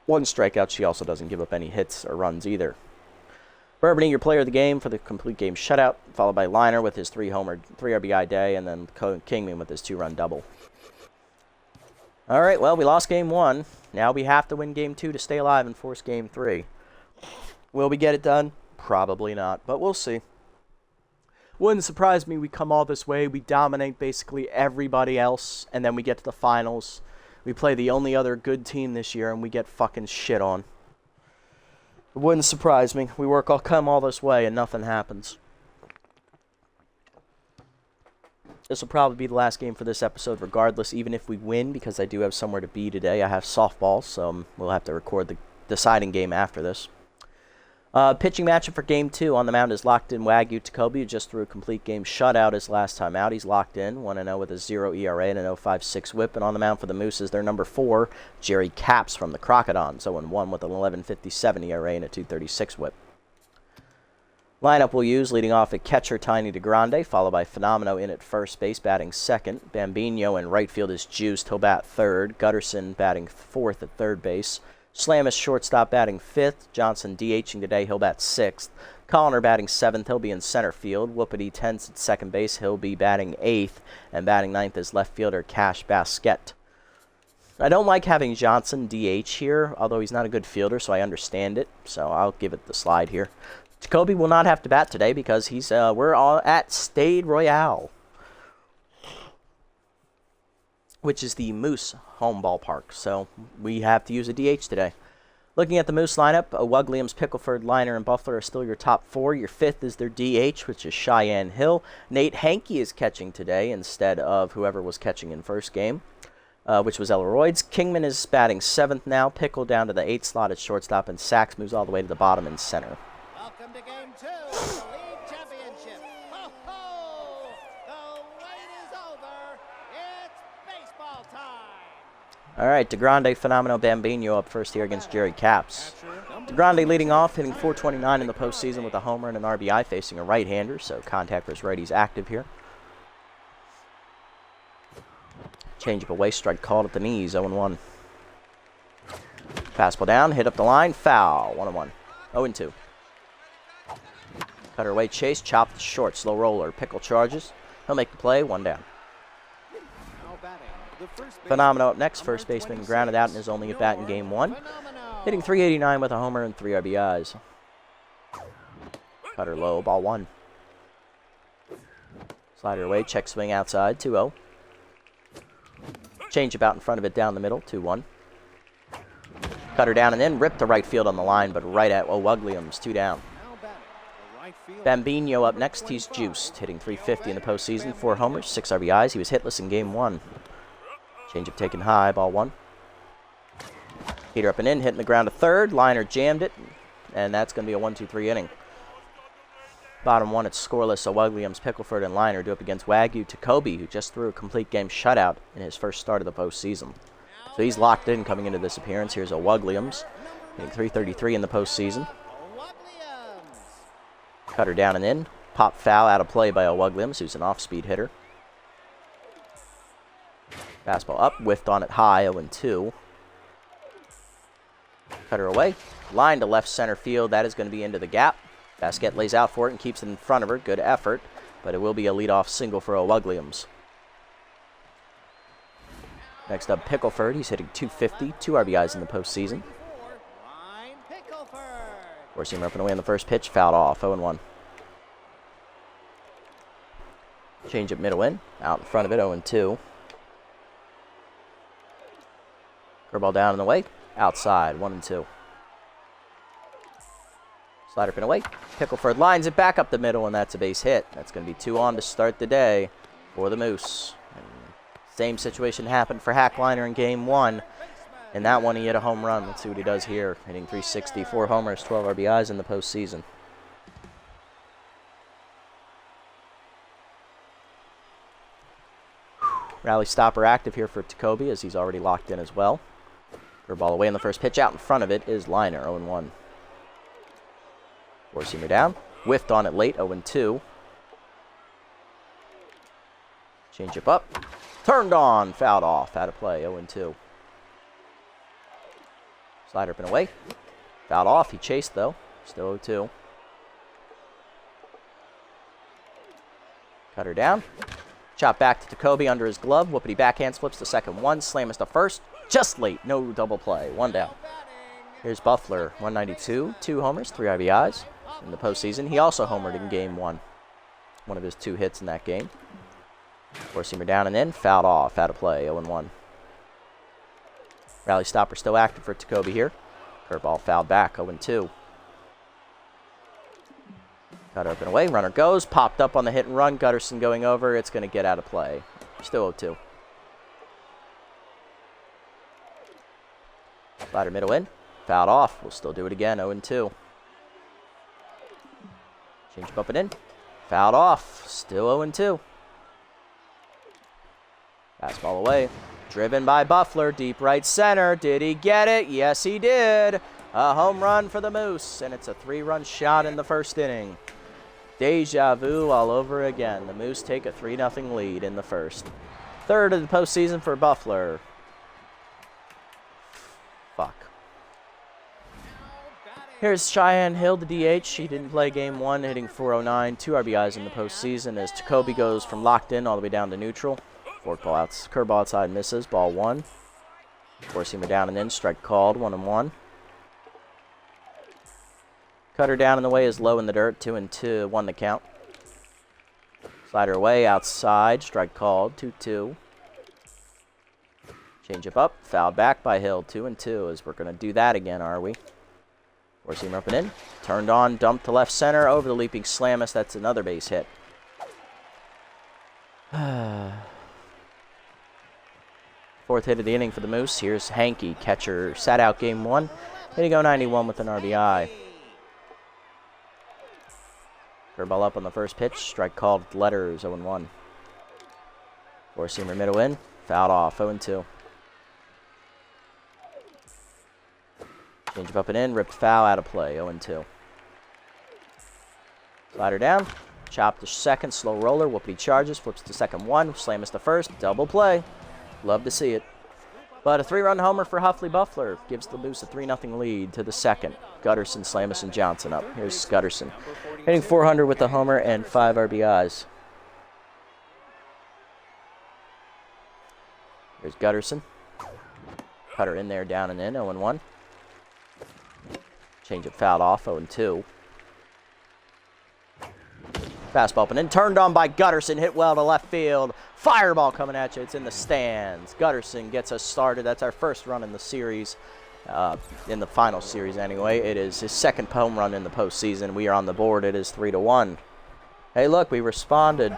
1 strikeout. She also doesn't give up any hits or runs either. Burbany, your player of the game for the complete game shutout, followed by Liner with his 3 RBI day, and then Kingman with his 2-run double. All right, well, we lost game 1. Now we have to win game 2 to stay alive and force game 3. Will we get it done? Probably not, but we'll see. Wouldn't surprise me we come all this way, we dominate basically everybody else, and then we get to the finals. We play the only other good team this year, and we get fucking shit on. It wouldn't surprise me. We come all this way and nothing happens. This will probably be the last game for this episode regardless, even if we win, because I do have somewhere to be today. I have softball, so we'll have to record the deciding game after this. Pitching matchup for game 2 on the mound is locked in Wagyu Tacoby, who just threw a complete game shutout his last time out. He's locked in, 1-0 with a 0 ERA and an 0.56 whip. And on the mound for the Moose is their number 4, Jerry Caps from the Crocodons, 0-1 with an 11.57 ERA and a 2.36 whip. Lineup we'll use, leading off at catcher Tiny DeGrande, followed by Phenomeno in at first base, batting second. Bambino in right field is Juiced, he'll bat third. Gutterson batting 4th at third base. Slamus shortstop batting 5th. Johnson DHing today, he'll bat 6th. Colliner batting 7th, he'll be in center field. Whoopity 10th at second base, he'll be batting 8th. And batting 9th is left fielder Cash Basquet. I don't like having Johnson DH here, although he's not a good fielder, so I understand it. So I'll give it the slide here. Jacoby will not have to bat today because we're all at Stade Royale, which is the Moose home ballpark. So we have to use a DH today. Looking at the Moose lineup, Wugliams, Pickleford, Liner, and Buffler are still your top 4. Your 5th is their DH, which is Cheyenne Hill. Nate Hankey is catching today instead of whoever was catching in first game, which was Elroyds. Kingman is batting 7th now. Pickle down to the 8th slot at shortstop, and Sachs moves all the way to the bottom in center. Welcome to game 2 of the league championship. Ho, ho! The wait is over. It's baseball time. All right, DeGrande, Phenomeno, Bambino up first here against Jerry Caps. DeGrande leading off, hitting .429 in the postseason with a homer and an RBI, facing a right-hander, so contact versus righties active here. Change up away, strike called at the knees, 0-1. Fastball down, hit up the line, foul, 1-1. 0-2. Cutter away, chase, chopped to short, slow roller. Pickle charges. He'll make the play, 1 down. Phenomeno up next, first baseman grounded out in his only at-bat in game 1. Hitting .389 with a homer and 3 RBIs. Cutter low, ball 1. Slider away, check swing outside, 2-0. Change about in front of it down the middle, 2-1. Cutter down and in, ripped to right field on the line, but right at Wugliams, 2 down. Bambino up next, he's juiced, hitting .350 in the postseason, 4 homers, 6 RBIs. He was hitless in game 1. Changeup taken high, ball 1. Heater up and in, hitting the ground to third. Liner jammed it, and that's going to be a 1-2-3 inning. Bottom 1, it's scoreless, so Wugliams, Pickleford, and Liner do up against Wagyu Tacoby, who just threw a complete game shutout in his first start of the postseason. So he's locked in coming into this appearance. Here's a Wugliams. hitting .333 in the postseason. Williams. Cutter down and in. Pop foul out of play by Williams, who's an off-speed hitter. Fastball up, whiffed on it high, 0-2. Cutter away. Line to left center field. That is going to be into the gap. Vasquez lays out for it and keeps it in front of her. Good effort, but it will be a leadoff single for Williams. Next up, Pickleford. He's hitting .250, 2 RBIs in the postseason. Ryan Pickleford. Four-seamer up and away on the first pitch, fouled off, 0-1. Change up middle in, out in front of it, 0-2. Curveball down and away, outside, 1-2. Slider pin away. Pickleford lines it back up the middle, and that's a base hit. That's going to be 2 on to start the day for the Moose. And same situation happened for Hackliner in Game 1. In that one, he hit a home run. Let's see what he does here. Hitting .360, 4 homers, 12 RBIs in the postseason. Rally stopper active here for Jacoby, as he's already locked in as well. Curveball away in the first pitch. Out in front of it is Liner, 0-1. Four-seamer down. Whiffed on it late, 0-2. Changeup up. Turned on, fouled off, out of play, 0-2. Slider up and away. Fouled off, he chased though, still 0-2. Cutter down. Chop back to Jacoby under his glove. Whoopity backhand flips to second one. Slam is to first. Just late. No double play. 1 down. Here's Buffler. 192. 2 homers. 3 RBIs in the postseason. He also homered in Game 1. One of his 2 hits in that game. Four-seamer down and in. Fouled off. Out of play. 0-1. Rally stopper still active for Jacoby here. Curveball fouled back. 0-2. Cutter up and away. Runner goes. Popped up on the hit and run. Gutterson going over. It's going to get out of play. Still 0-2. Slider middle in. Fouled off. We'll still do it again. 0-2. Change up and in. Fouled off. Still 0-2. Fastball away. Driven by Buffler. Deep right center. Did he get it? Yes, he did. A home run for the Moose. And it's a 3-run shot in the first inning. Deja vu all over again. The Moose take a 3-0 lead in the first. Third of the postseason for Buffler. Fuck. Here's Cheyenne Hill, the DH. She didn't play Game 1, hitting .409, 2 RBIs in the postseason as Jacoby goes from locked in all the way down to neutral. Forkball outs, curveball outside misses, ball 1. Four-seamer down and in, strike called, 1-1. Cutter down in the way is low in the dirt, 2-2, 1 to count. Slider away, outside, strike called, 2-2. Changeup up, fouled back by Hill, 2-2, as we're going to do that again, are we? Four-seamer up and in, turned on, dumped to left center, over the leaping Slamis, that's another base hit. Fourth hit of the inning for the Moose. Here's Hankey, catcher, sat out Game 1, hitting .091 with an RBI. Curveball up on the first pitch. Strike called with letters, 0-1. Four-seamer middle in. Fouled off, 0-2. Change up and in. Ripped foul, out of play, 0-2. Slider down. Chop to second. Slow roller. Whoopity charges. Flips to second one. Slam is to first. Double play. Love to see it. But a 3-run homer for Huffley Buffler gives the Moose a 3-0 lead to the second. Gutterson, Slamis, and Johnson up. Here's Gutterson, hitting .400 with a homer and 5 RBIs. Here's Gutterson. Cutter in there, down and in, 0-1. Changeup fouled off, 0-2. Fastball up and in, turned on by Gutterson, hit well to left field. Fireball coming at you, it's in the stands. Gutterson gets us started. That's our first run in the series, in the final series anyway. It is his second home run in the postseason. We are on the board. It is 3-1. Hey, look, we responded.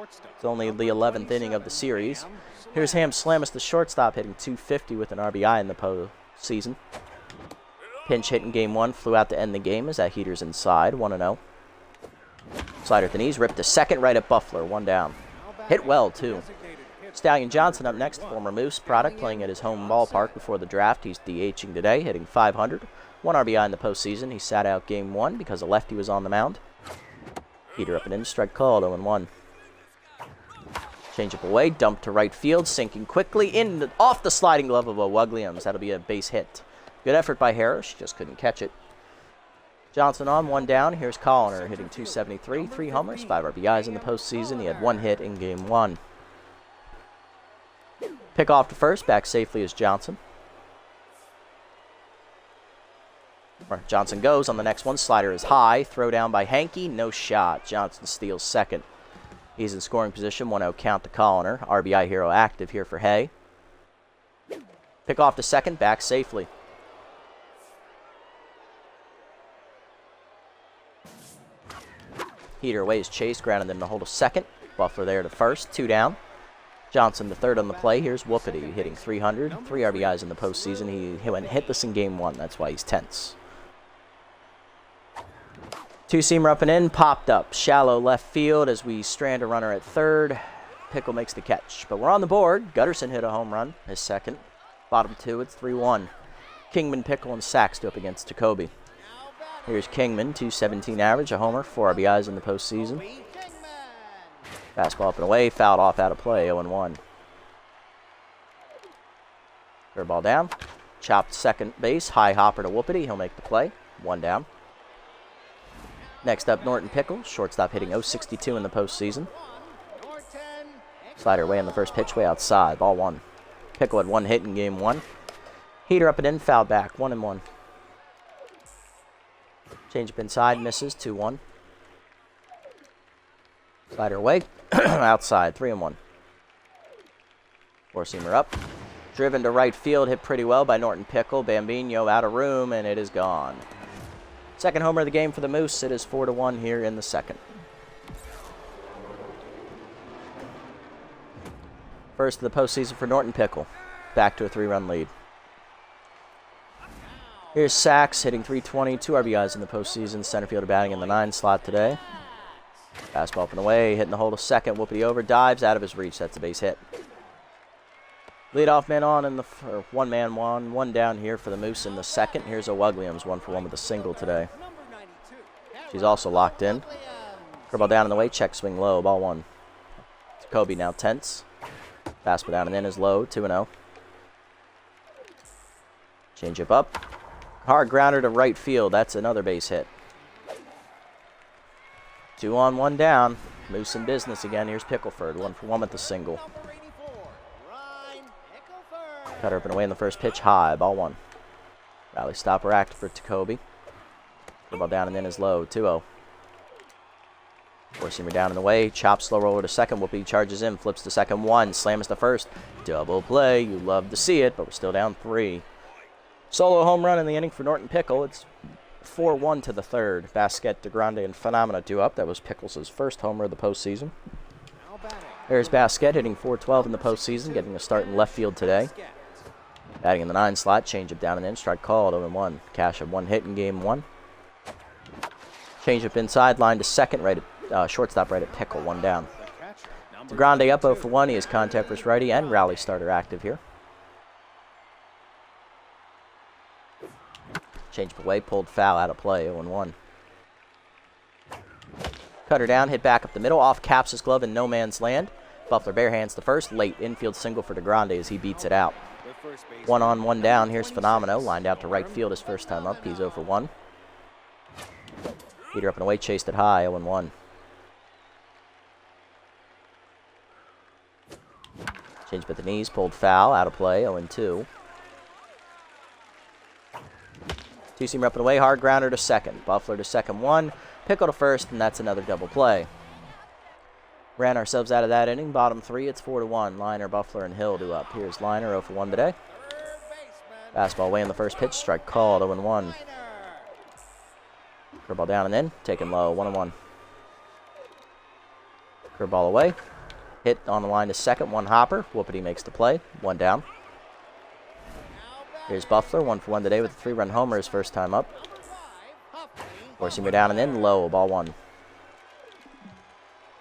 It's only the 11th inning of the series. Here's Ham Slamis, the shortstop, hitting .250 with an RBI in the postseason. Pinch hit in Game 1, flew out to end the game as that heater's inside, 1-0. Slider at the knees, ripped to second, right at Buffler, 1 down. Hit well, too. Stallion Johnson up next, former Moose product, playing at his home ballpark before the draft. He's DHing today, hitting .500. 1 RBI in the postseason. He sat out game 1 because a lefty was on the mound. Heater up and in, strike called, 0-1. Change up away, dump to right field, sinking quickly off the sliding glove of Williams. That'll be a base hit. Good effort by Harris, she just couldn't catch it. Johnson on, 1 down. Here's Colliner hitting .273, 3 homers, 5 RBIs in the postseason. He had 1 hit in game 1. Pick off to first, back safely is Johnson. Johnson goes on the next one. Slider is high. Throw down by Hankey. No shot. Johnson steals second. He's in scoring position. 1-0 count to Colliner. RBI hero active here for Hay. Pick off to second. Back safely. Heater away is Chase. Grounded them to hold a second. Buffler there to first. 2 down. Johnson the third on the play. Here's Whoopity hitting .300. 3 RBIs in the postseason. He went hitless in game 1. That's why he's tense. 2-seamer up and in. Popped up. Shallow left field as we strand a runner at third. Pickle makes the catch. But we're on the board. Gutterson hit a home run. His second. Bottom 2. It's 3-1. Kingman, Pickle, and Sachs go up against Jacoby. Here's Kingman. .217 average. A homer. 4 RBIs in the postseason. Fastball up and away, fouled off out of play, 0-1. Curveball down, chopped second base, high hopper to Whoopity, he'll make the play, 1 down. Next up, Norton Pickle, shortstop hitting .062 in the postseason. Slider away on the first pitch, way outside, ball 1. Pickle had 1 hit in game 1. Heater up and in, foul back, 1-1. Change up inside, misses, 2-1. Slider away, outside, 3-1. 4-seamer up. Driven to right field, hit pretty well by Norton Pickle. Bambino out of room, and it is gone. Second homer of the game for the Moose. It is 4-1 here in the second. First of the postseason for Norton Pickle. Back to a 3-run lead. Here's Sachs hitting .320, 2 RBIs in the postseason. Center fielder batting in the 9 slot today. Fastball up and away, hitting the hole to second. Whoopity over, dives out of his reach. That's a base hit. Leadoff man on in the one man, one down here for the Moose in the second. Here's a Williams, 1-for-1 with a single today. She's also locked in. Curveball down in the way, check swing low, ball 1. Jacoby now tense. Fastball down and in is low, 2-0. Changeup up. Hard grounder to right field. That's another base hit. 2 on, 1 down. Moose in business again. Here's Pickleford, 1-for-1 with the single. Cutter up and away in the first pitch, high, ball 1. Rally stopper active for Jacoby. Ball down and in is low, 2-0. 4-seamer down and away, chop slow roller to second. Whoopie charges in, flips to second, 1, slams to first. Double play, you love to see it, but we're still down 3. Solo home run in the inning for Norton Pickle. It's 4-1 to the third. Basquet, DeGrande, and Phenomena due up. That was Pickles' first homer of the postseason. There's Basquet hitting .412 in the postseason, getting a start in left field today. Batting in the 9 slot, changeup down and in, strike called, 0-1. Cash had 1 hit in game 1. Changeup inside, line to second, right at shortstop, right at Pickle, 1 down. DeGrande up 0-for-1. He is contact versus righty and rally starter active here. Changeup away, pulled foul, out of play, 0-1. Cutter down, hit back up the middle, off Capps' glove in no man's land. Buffler barehands the first, late infield single for DeGrande as he beats it out. 1 on, 1 down, here's Phenomeno, lined out to right field his first time up, he's 0-for-1. Heater up and away, chased it high, 0-1. Change at the knees, pulled foul, out of play, 0-2. 2-seamer up and away, hard grounder to second. Buffler to second, 1. Pickle to first, and that's another double play. Ran ourselves out of that inning. Bottom 3, it's 4-1. Liner, Buffler, and Hill do up. Here's Liner, 0-for-1 today. Fastball away in the first pitch, strike called, 0-1. Curveball down and in, taken low, 1-1. Curveball away. Hit on the line to second, 1 hopper. Whoopity makes the play, 1 down. Here's Buffler, 1-for-1 today with a 3-run homer, his first time up. 4-seamer down and in, low, ball 1.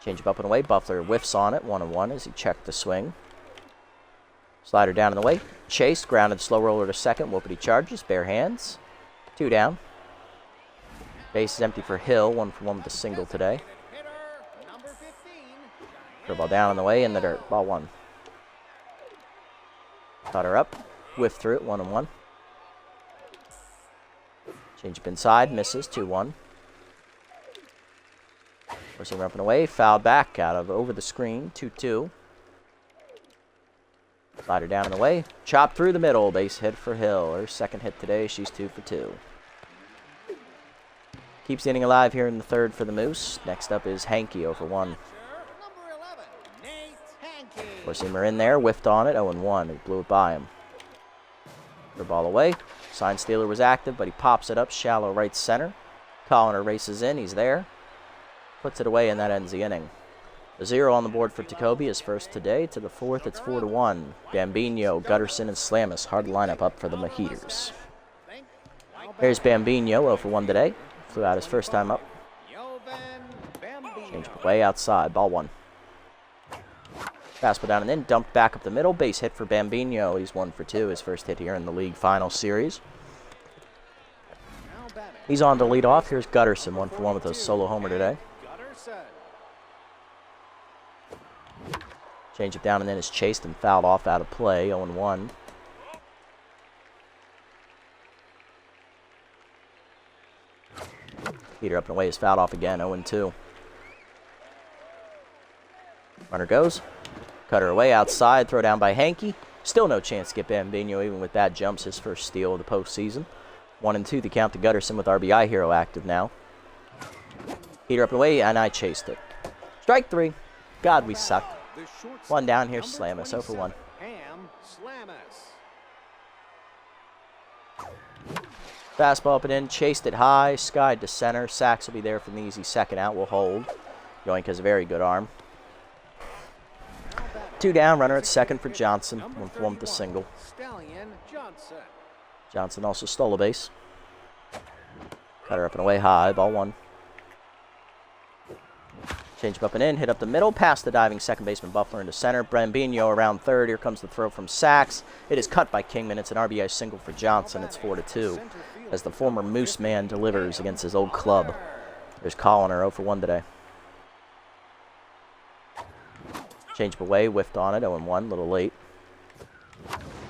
Change up and away, Buffler whiffs on it, 1-1 as he checked the swing. Slider down in the way. Chase, grounded, slow roller to second. Whoopity charges, bare hands. 2 down. Base is empty for Hill, 1 for 1 with a single today. Curveball down in the way, in the dirt, ball 1. Caught her up, whiff through it, 1-1. Change up inside, misses, 2-1. Forcing her up and away, fouled back out of over the screen, 2-2. Slider down in the way, chop through the middle, base hit for Hill. Her second hit today, she's 2 for 2. Keeps the inning alive here in the third for the Moose. Next up is Hankey, 0 for 1. Four-seamer in there, whiffed on it, 0-1. He blew it by him. The ball away. Sign stealer was active, but he pops it up, shallow right center. Colliner races in, he's there. Puts it away, and that ends the inning. A 0 on the board for Tecobi, his first today. To the fourth, it's 4-1. Bambino, Gutterson, and Slamus. Hard lineup up for the Heaters. Here's Bambino, 0 for 1 today. Flew out his first time up. Change away outside, ball 1. Fastball down and in, dumped back up the middle. Base hit for Bambino. He's 1 for 2, his first hit here in the league final series. He's on to lead off. Here's Gutterson, 1 for 1 with a solo homer today. Change it down and in is chased and fouled off out of play, 0-1. Heater up and away is fouled off again, 0-2. Runner goes. Cutter away outside, throw down by Hankey. Still no chance to get Bambino even with bad jumps, his first steal of the postseason. 1-2, the count to Gutterson with RBI hero active now. Heater up and away, and I chased it. Strike 3. God, we suck. 1 down, here's Slamus, 0 for 1. Fastball up and in, chased it high, skied to center. Sachs will be there for an easy second out, will hold. Yoink has a very good arm. 2 down, runner at second for Johnson, 1 for 1 with the single. Johnson also stole a base. Cutter up and away high, ball 1. Change up and in, hit up the middle, past the diving second baseman Buffler into center. Bambino around third. Here comes the throw from Sachs. It is cut by Kingman. It's an RBI single for Johnson. It's 4-2 as the former Moose man delivers against his old club. There's Colliner, 0 for 1 today. Change up away, whiffed on it, 0-1, a little late.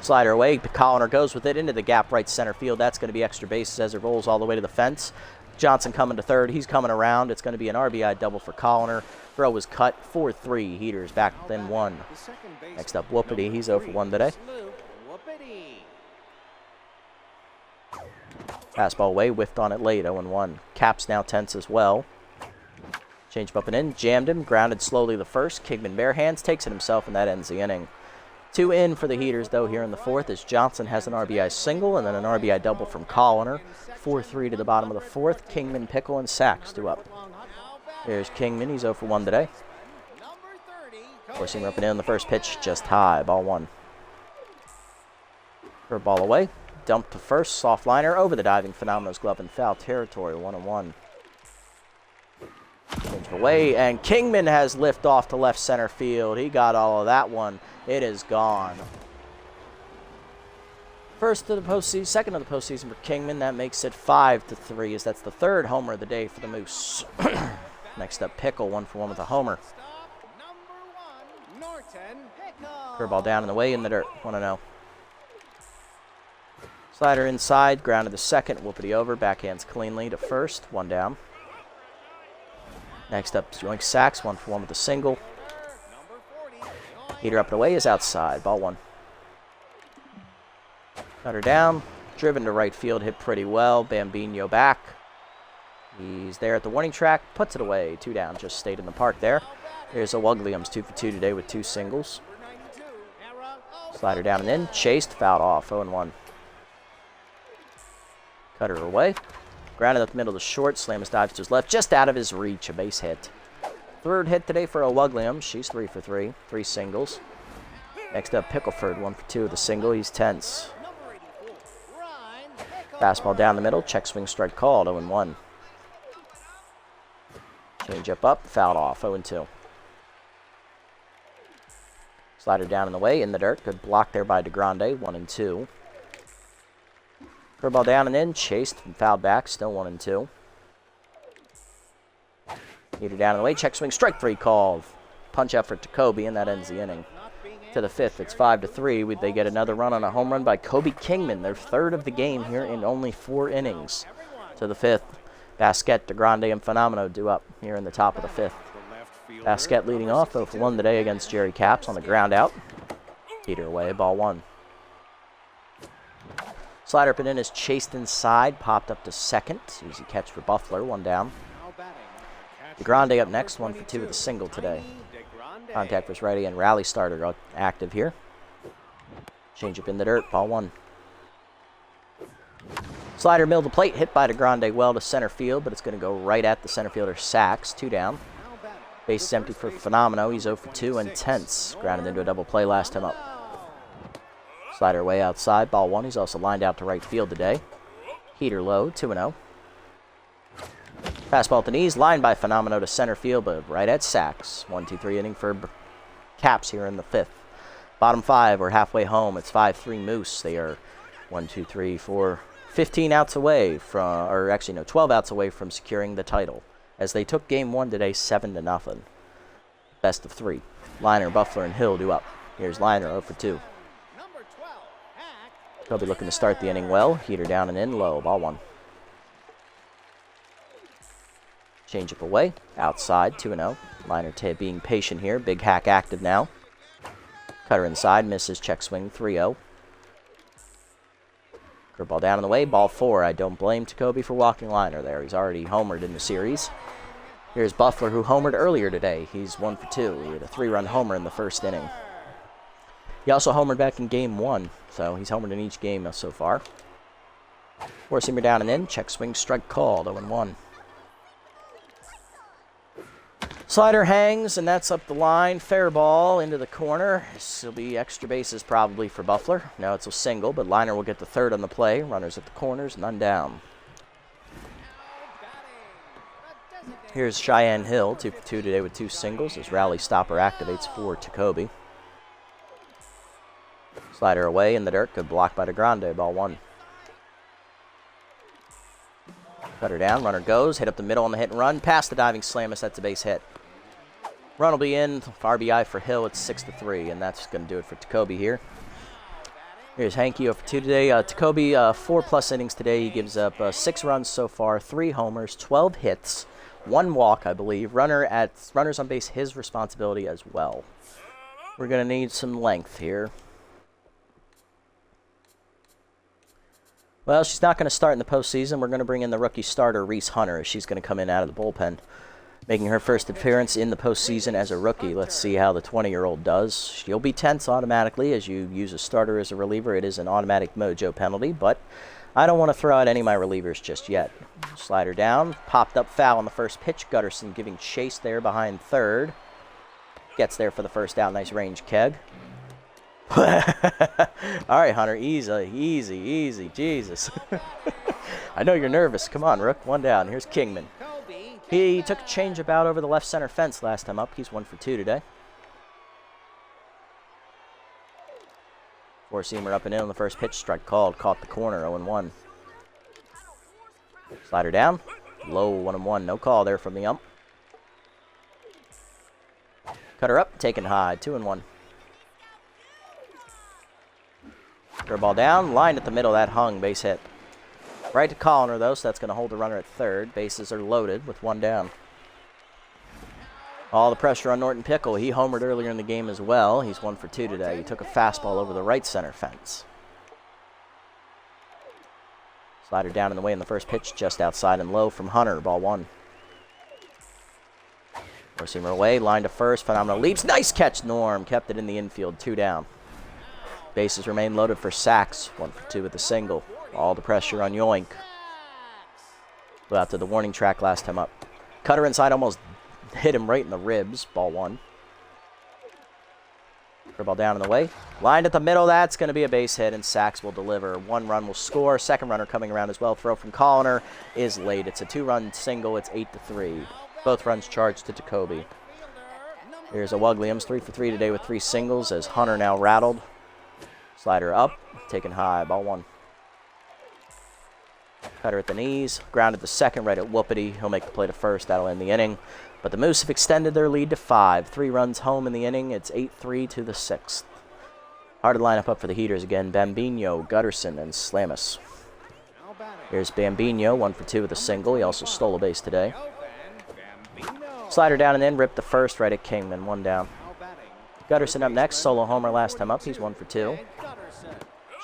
Slider away, Colliner goes with it into the gap right center field. That's going to be extra bases as it rolls all the way to the fence. Johnson coming to third. He's coming around. It's going to be an RBI double for Colliner. Throw was cut. 4-3. Heaters back within 1. Next up, Whoopity. He's 0 for 1 today. Fastball away. Whiffed on it late. 0-1. Caps now tense as well. Change up and in. Jammed him. Grounded slowly the first. Kingman bare hands. Takes it himself, and that ends the inning. 2 in for the Heaters, though, here in the fourth, as Johnson has an RBI single and then an RBI double from Colliner. 4-3 to the bottom of the fourth. Kingman, Pickle, and Sachs 2 up. Here's Kingman. He's 0 for 1 today. Forcing up and in on the first pitch, just high. Ball 1. Curveball away. Dumped to first. Soft liner over the diving Phenomenos glove in foul territory. 1-1. Change away, and Kingman has lift off to left center field. He got all of that one. It is gone. First of the postseason, second of the postseason for Kingman. That makes it 5-3, as that's the third homer of the day for the Moose. Next up, Pickle, 1 for 1 with a homer. Curveball down in the way in the dirt, 1-0. Slider inside, grounded to second, Whoopity over, backhands cleanly to first, 1 down. Next up, Yoink Sachs, 1 for 1 with a single. Heater up and away is outside, ball 1. Cutter down, driven to right field, hit pretty well. Bambino back. He's there at the warning track, puts it away, 2 down, just stayed in the park there. Here's Williams, 2 for 2 today with 2 singles. Slider down and in, chased, fouled off, 0-1. Cutter away. Grounded up the middle to short. Slamus dives to his left, just out of his reach. A base hit. Third hit today for Williams. She's 3 for 3. 3 singles. Next up, Pickleford, 1 for 2 with a single. He's tense. Fastball down the middle. Check swing strike called. 0-1. Change up, fouled off. 0-2. Slider down in the way, in the dirt. Good block there by DeGrande, 1-2. Curveball down and in, chased and fouled back, still 1-2. Heater down in the way, check swing, strike 3 called. Punch out for Jacoby, and that ends the inning. To the 5th, it's 5-3. They get another run on a home run by Kobe Kingman, their 3rd of the game here in only 4 innings. To the 5th, Basquet, DeGrande, and Phenomeno due up here in the top of the 5th. Basquet leading off, 0-for-1 today against Jerry Caps on the ground out. Heater away, ball 1. Slider up and in is chased inside, popped up to 2nd. Easy catch for Buffler, 1 down. DeGrande up next, 1-for-2 with a single today. Contact was righty and rally starter active here. Change up in the dirt, ball 1. Slider milled the plate, hit by DeGrande well to center field, but it's going to go right at the center fielder Sachs, 2 down. Base is empty for Phenomeno. He's 0-for-2 and tense. Grounded into a double play last time up. Slider way outside, ball 1. He's also lined out to right field today. Heater low, 2-0. Fastball at the knees, lined by Phenomeno to center field, but right at Sachs. 1-2-3 inning for Caps here in the 5th. Bottom 5, we're halfway home. It's 5-3 Moose. They are 15 outs away from, or actually no, 12 outs away from securing the title, as they took game 1 today 7-0. Best of 3. Liner, Buffler, and Hill due up. Here's Liner, 0-for-2. He'll be looking to start the inning well. Heater down and in, low, ball 1. Change up away, outside, 2-0. Liner being patient here. Big hack active now. Cutter inside, misses, check swing, 3-0. Curveball down in the way, ball 4. I don't blame Jacoby for walking Liner there. He's already homered in the series. Here's Buffler, who homered earlier today. He's 1-for-2. He had a 3-run homer in the 1st inning. He also homered back in game 1, so he's homered in each game so far. Four-seamer down and in, check swing, strike called, 0-1. Slider hangs, and that's up the line. Fair ball into the corner. This will be extra bases probably for Buffler. No, it's a single, but Liner will get the 3rd on the play. Runners at the corners, none down. Here's Cheyenne Hill, 2-for-2 today with 2 singles as rally stopper activates for Jacoby. Slider away in the dirt, good block by DeGrande, ball 1. Cutter down, runner goes, hit up the middle on the hit and run, past the diving Slamus, that's a base hit. Run will be in, RBI for Hill, it's 6-3, and that's going to do it for Jacoby here. Here's Hanky 0-for-2 today. Jacoby, 4+ innings today. He gives up 6 runs so far, 3 homers, 12 hits, 1 walk, I believe. Runners on base, his responsibility as well. We're going to need some length here. Well, she's not going to start in the postseason. We're going to bring in the rookie starter, Reese Hunter. She's going to come in out of the bullpen, making her first appearance in the postseason as a rookie. Let's see how the 20-year-old does. She'll be tense automatically as you use a starter as a reliever. It is an automatic mojo penalty, but I don't want to throw out any of my relievers just yet. Slider down, popped up foul on the first pitch. Gutterson giving chase there behind 3rd. Gets there for the 1st out. Nice range, Keg. All right, Hunter, easy, Jesus. I know you're nervous. Come on, Rook, 1 down. Here's Kingman. He took a change about over the left center fence last time up. He's 1-for-2 today. Four-seamer up and in on the first pitch. Strike called. Caught the corner. 0-1. Slider down. Low 1-1. No call there from the ump. Cutter up. Taken high. 2-1. Curveball down. Lined at the middle. That hung. Base hit. Right to Colliner, though, so that's going to hold the runner at 3rd. Bases are loaded with 1 down. All the pressure on Norton Pickle. He homered earlier in the game as well. He's 1-for-2 today. He took a fastball over the right center fence. Slider down in the way in the first pitch, just outside and low from Hunter. Ball 1. Four-seamer away, line to first. Phenomenal leaps. Nice catch, Norm. Kept it in the infield. 2 down. Bases remain loaded for Sachs. 1-for-2 with a single. All the pressure on Yoink. Go out to the warning track last time up. Cutter inside almost hit him right in the ribs. Ball 1. Curveball down in the way. Lined at the middle. That's going to be a base hit, and Sachs will deliver. 1 run will score. 2nd runner coming around as well. Throw from Colliner is late. It's a 2-run single. It's 8-3. Both runs charged to Jacoby. Here's a Williams, 3 for 3 today with 3 singles as Hunter now rattled. Slider up, taken high, ball 1. Cutter at the knees, grounded the second right at Whoopity. He'll make the play to first, that'll end the inning. But the Moose have extended their lead to 5. 3 runs home in the inning, it's 8-3 to the 6th. Hard to line up for the Heaters again, Bambino, Gutterson, and Slamus. Here's Bambino, 1 for 2 with a single. He also stole a base today. Slider down and in, ripped the first right at Kingman, 1 down. Gutterson up next, solo homer last time up. He's 1 for 2.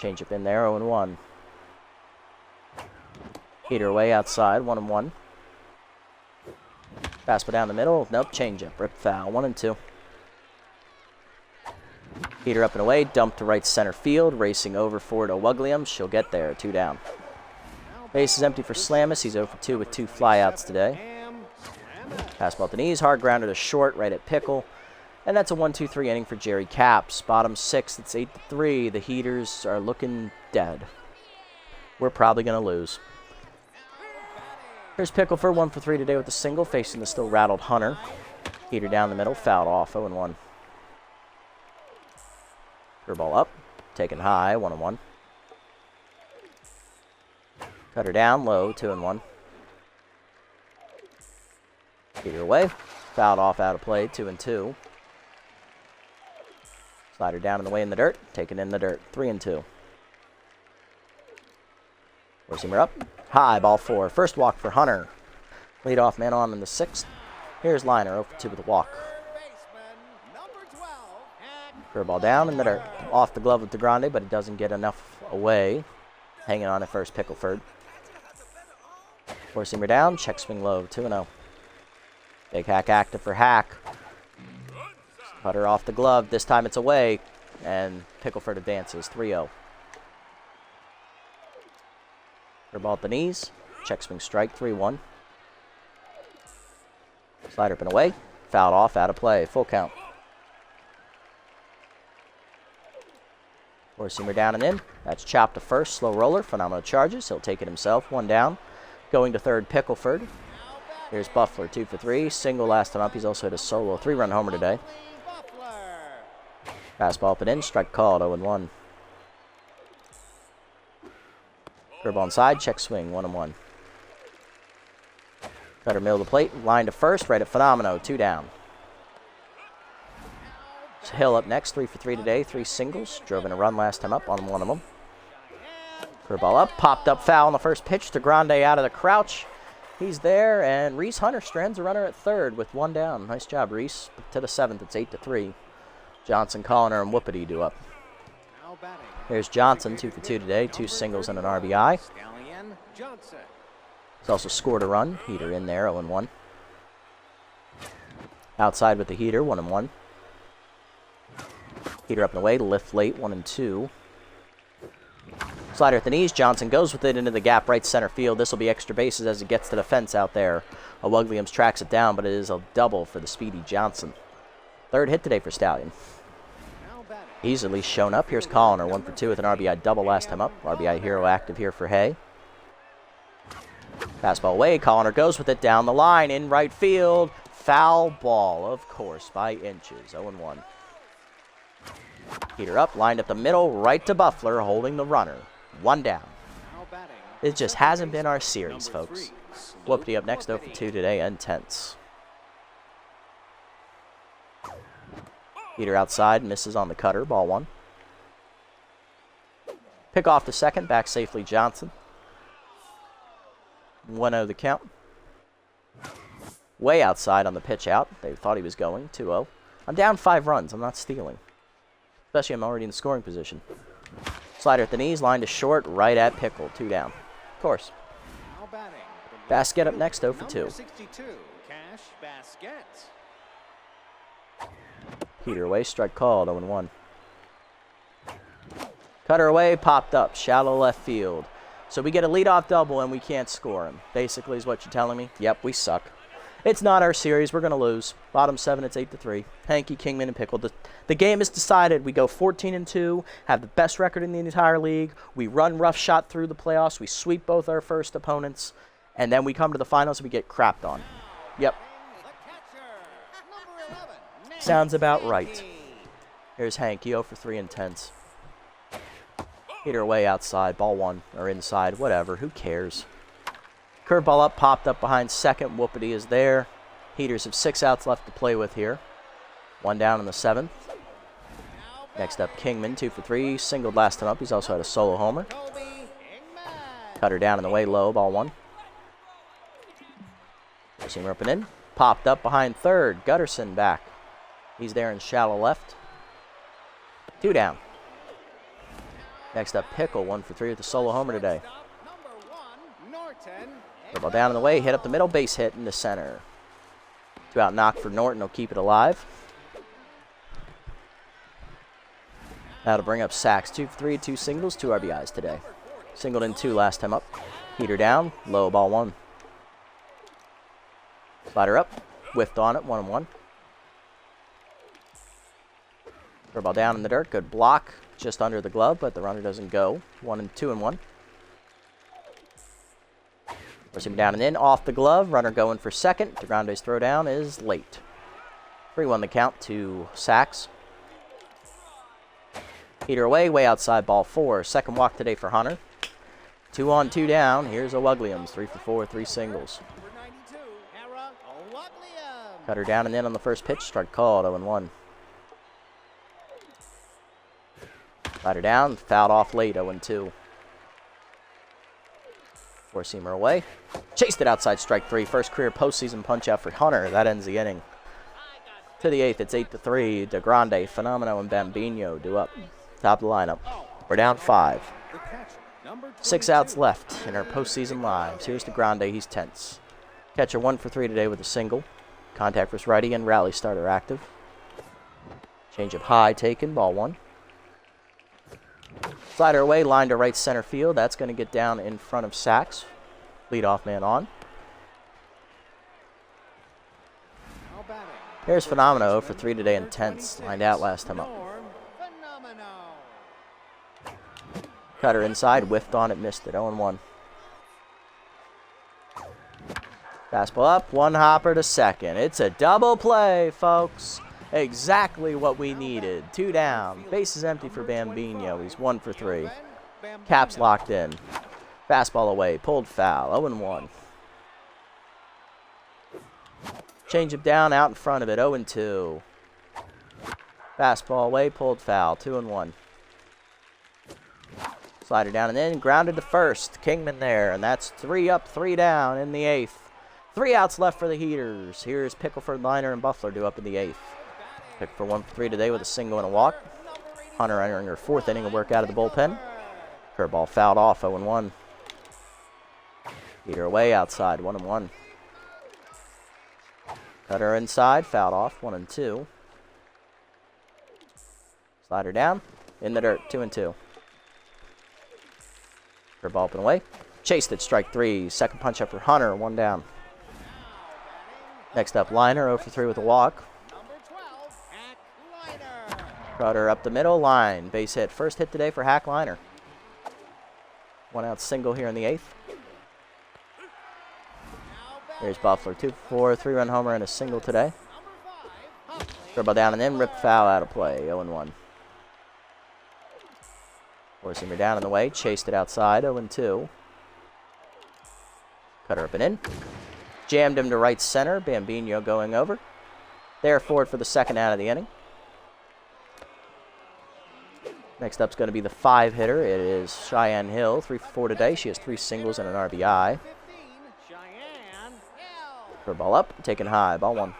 Change up in there, 0-1. Heater away outside, 1-1. Fastball down the middle, nope, change up, rip foul, 1-2. Heater up and away, dump to right center field, racing over for to Williams. She'll get there, 2 down. Base is empty for Slamus. He's 0 for 2 with 2 flyouts today. Fastball at the knees, hard grounder to short, right at Pickle. And that's a 1-2-3 inning for Jerry Capps. Bottom 6, it's 8-3. The Heaters are looking dead. We're probably going to lose. Here's Pickle for 1 for 3 today with a single, facing the still rattled Hunter. Heater down the middle, fouled off, 0-1. Curveball up, taken high, 1-1. Cutter down, low, 2-1. Heater away, fouled off, out of play, 2-2. Slider down and away in the dirt, taken in the dirt, 3-2. Four-seamer up, high, ball 4. First walk for Hunter. Leadoff man on in the 6th. Here's Liner, 0 for 2 with a walk. Curveball down in the dirt, off the glove with DeGrande, but it doesn't get enough away. Hanging on at first, Pickleford. Four-seamer down, check swing low, 2-0. Big Hack active for Hack. Cutter off the glove, this time it's away, and Pickleford advances, 3-0. Curveball at the knees, check swing strike, 3-1. Slider up and away, fouled off, out of play, full count. Four-seamer down and in. That's chopped to first. Slow roller. Phenomenal charges. He'll take it himself. 1 down. Going to third, Pickleford. Here's Buffler, 2 for 3. Single last time up. He's also hit a solo 3-run homer today. Fastball up and in. Strike called. 0-1. Curveball inside. Check swing. 1-1. Cutter middle of the plate. Line to first. Right at Phenomenal. 2 down. Hill up next, 3 for 3 today, 3 singles. Drove in a run last time up on 1 of them. Curveball up, popped up foul on the first pitch. DeGrande out of the crouch. He's there, and Reese Hunter strands a runner at third with 1 down. Nice job, Reese. To the 7th, it's 8-3. Johnson, Colliner, and Whoopity do up. Here's Johnson, 2 for 2 today, 2 singles and an RBI. He's also scored a run. Heater in there, 0-1. Outside with the heater, 1-1. Heater up and away, lift late, 1-2. Slider at the knees, Johnson goes with it into the gap, right center field. This will be extra bases as it gets to the fence out there. Williams tracks it down, but it is a double for the speedy Johnson. 3rd hit today for Stallion. Easily shown up. Here's Colliner, 1 for 2 with an RBI double last time up. RBI hero active here for Hay. Fastball away, Colliner goes with it down the line in right field. Foul ball, of course, by inches, 0-1. Heater up, lined up the middle, right to Buffler, holding the runner. 1 down. It just hasn't been our series, folks. Whoopity up next, 0 for 2 today, and tense. Heater outside, misses on the cutter, ball 1. Pick off the second, back safely Johnson. 1-0 the count. Way outside on the pitch out. They thought he was going, 2-0. I'm down 5 runs, I'm not stealing. Especially I'm already in scoring position. Slider at the knees, line to short, right at Pickle, 2 down. Of course. Basket up next, 0 for 2. Heater away, strike called, 0-1. Cutter away, popped up, shallow left field. So we get a leadoff double and we can't score him. Basically is what you're telling me. Yep, we suck. It's not our series. We're going to lose. Bottom 7, it's 8-3. Hanky, Kingman, and Pickle. The game is decided. We go 14-2, have the best record in the entire league. We run rough shot through the playoffs. We sweep both our first opponents. And then we come to the finals and we get crapped on. Yep. Sounds about right. Here's Hanky, 0 for 3 and tenths. Heater away outside, ball 1, or inside, whatever, who cares? Curveball up, popped up behind second. Whoopity is there. Heaters have 6 outs left to play with here. 1 down in the 7th. Next up, Kingman, 2 for 3. Singled last time up. He's also had a solo homer. Cutter down in the way low, ball 1. Seamer up and in. Popped up behind third. Gutterson back. He's there in shallow left. 2 down. Next up, Pickle, 1 for 3 with a solo homer today. Ball down in the way, hit up the middle, base hit in the center. 2 out knock for Norton, will keep it alive. That'll bring up Sachs, 2 for 3, 2 singles, 2 RBIs today. Singled in 2 last time up. Heater down, low, ball 1. Slider up, whiffed on it, 1-1. Ball down in the dirt, good block, just under the glove, but the runner doesn't go. 2-1. Force him down and in, off the glove, runner going for second. DeGrande's throw down is late. 3-1 the count to Sachs. Heater away, way outside, ball 4. Second walk today for Hunter. 2 on, 2 down. Here's O'Wugliams, 3 for 4, 3 singles. Cutter down and in on the first pitch, strike called, 0-1. Slider down, fouled off late, 0-2. Four-seamer away. Chased it outside, strike 3. First career postseason punch-out for Hunter. That ends the inning. To the 8th, it's 8-3. DeGrande, Fenomeno, and Bambino do up. Top of the lineup. We're down 5. 6 outs left in our postseason lives. Here's DeGrande, he's tense. Catcher 1 for 3 today with a single. Contact versus righty and rally starter active. Change of high taken, ball 1. Slider away, line to right center field. That's going to get down in front of Sachs. Leadoff man on. Here's Fenomeno, 0 for 3 today in tenths. Lined out last time up. Cutter inside, whiffed on it, missed it, 0-1. Fastball up, 1 hopper to second. It's a double play, folks. Exactly what we needed. 2 down. Base is empty for Bambino. He's 1 for 3. Caps locked in. Fastball away. Pulled foul. 0-1. Change up down out in front of it. 0-2. Fastball away. Pulled foul. 2-1. Slider down and in. Grounded to first. Kingman there. And that's 3 up, 3 down in the 8th. 3 outs left for the Heaters. Here's Pickleford, Liner, and Buffler due up in the 8th. Pick for 1 for 3 today with a single and a walk. Hunter entering her 4th inning of work out of the bullpen. Curveball fouled off, 0-1. Heater away outside, 1-1. Cutter inside, fouled off, 1-2. Slider down, in the dirt, 2-2. Curveball up and away. Chased it, strike 3. Second punch up for Hunter, 1 down. Next up, Liner, 0 for 3 with a walk. Crowder up the middle, line, base hit. First hit today for Hack Liner. 1 out single here in the 8th. Here's Buffler, 2 for 4, 3-run homer and a single today. Dribble down and in, rip foul out of play, 0-1. Four-seamer down in the way, chased it outside, 0-2. Cutter up and in. Jammed him to right center, Bambino going over. There forward for the second out of the inning. Next up's going to be the 5-hitter. It is Cheyenne Hill, 3 for 4 today. She has 3 singles and an RBI. Ball up, taken high, ball 1.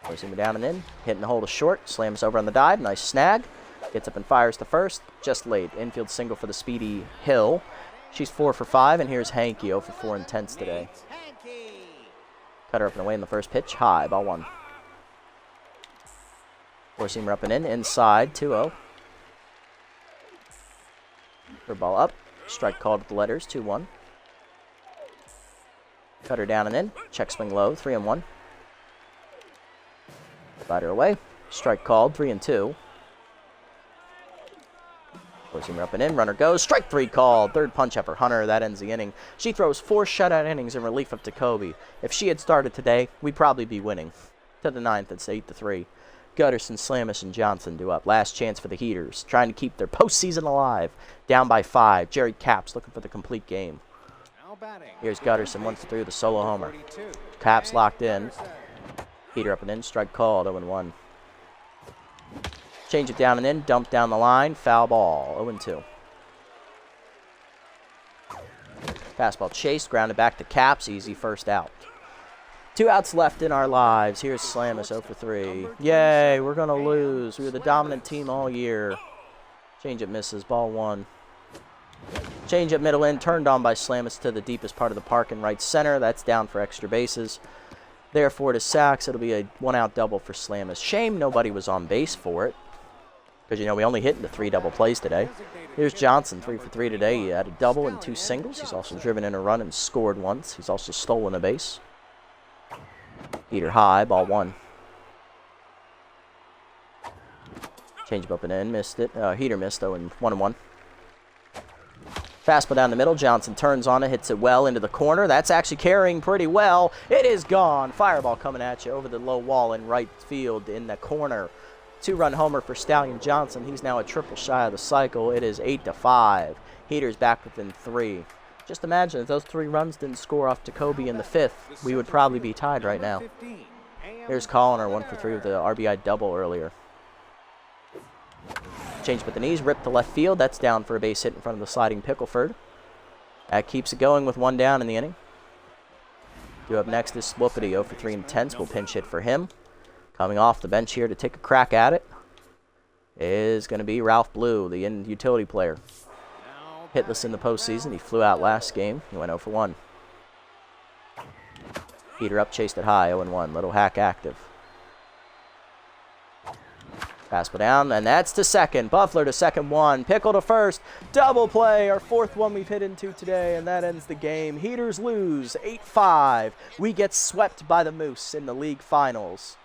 Four-seamer down and in, hitting the hole to short, slams over on the dive, nice snag. Gets up and fires to first, just late. Infield single for the speedy Hill. She's 4 for 5, and here's Hanky, 0 for 4 in tenths today. Cutter up and away in the first pitch, high, ball 1. Four-seamer up and in, inside, 2-0. Ball up, strike called with the letters, 2-1. Cutter down and in, check swing low, 3-1. Slider away, strike called, 3-2. Seamer up and in. Runner goes. Strike 3 called. Third punch up for Hunter. That ends the inning. She throws 4 shutout innings in relief of Jacoby. If she had started today, we'd probably be winning. To the 9th, it's 8-3. Gutterson, Slamis, and Johnson do up. Last chance for the Heaters, trying to keep their postseason alive. Down by 5. Jerry Caps looking for the complete game. Here's Gutterson, 1-for-3 with a solo homer. Caps locked in. Heater up and in. Strike called. 0-1. Change it down and in. Dump down the line. Foul ball. 0-2. Fastball chased. Grounded back to Caps. Easy first out. 2 outs left in our lives. Here's Slamis, 0-for-3. Yay, we're going to lose. We were the dominant team all year. Change-up misses. Ball 1. Change-up middle in. Turned on by Slamis to the deepest part of the park in right center. That's down for extra bases. Therefore, to Sachs, it'll be a 1-out double for Slamis. Shame nobody was on base for it. Because, you know, we only hit into 3 double plays today. Here's Johnson, 3-for-3 today. He had a double and 2 singles. He's also driven in a run and scored once. He's also stolen a base. Heater high, ball 1. Change up and in, missed it. Heater missed though, and 1-1. Fastball down the middle. Johnson turns on it, hits it well into the corner. That's actually carrying pretty well. It is gone. Fireball coming at you over the low wall in right field in the corner. 2-run homer for Stallion Johnson. He's now a triple shy of the cycle. It is 8-5. Heater's back within 3. Just imagine if those 3 runs didn't score off Jacoby in the 5th, we would probably be tied right now. Here's Colliner, 1-for-3 with the RBI double earlier. Change with the knees, ripped to left field. That's down for a base hit in front of the sliding Pickleford. That keeps it going with 1 down in the inning. Due up next is Swoopity, 0-for-3 intense. We'll pinch hit for him. Coming off the bench here to take a crack at it is going to be Ralph Blue, the utility player. Hitless in the postseason. He flew out last game. He went 0-for-1. Heater up, chased it high, 0-1. Little hack active. Fastball down, and that's to second. Buffler to second 1. Pickle to first. Double play, our 4th one we've hit into today, and that ends the game. Heaters lose 8-5. We get swept by the Moose in the league finals.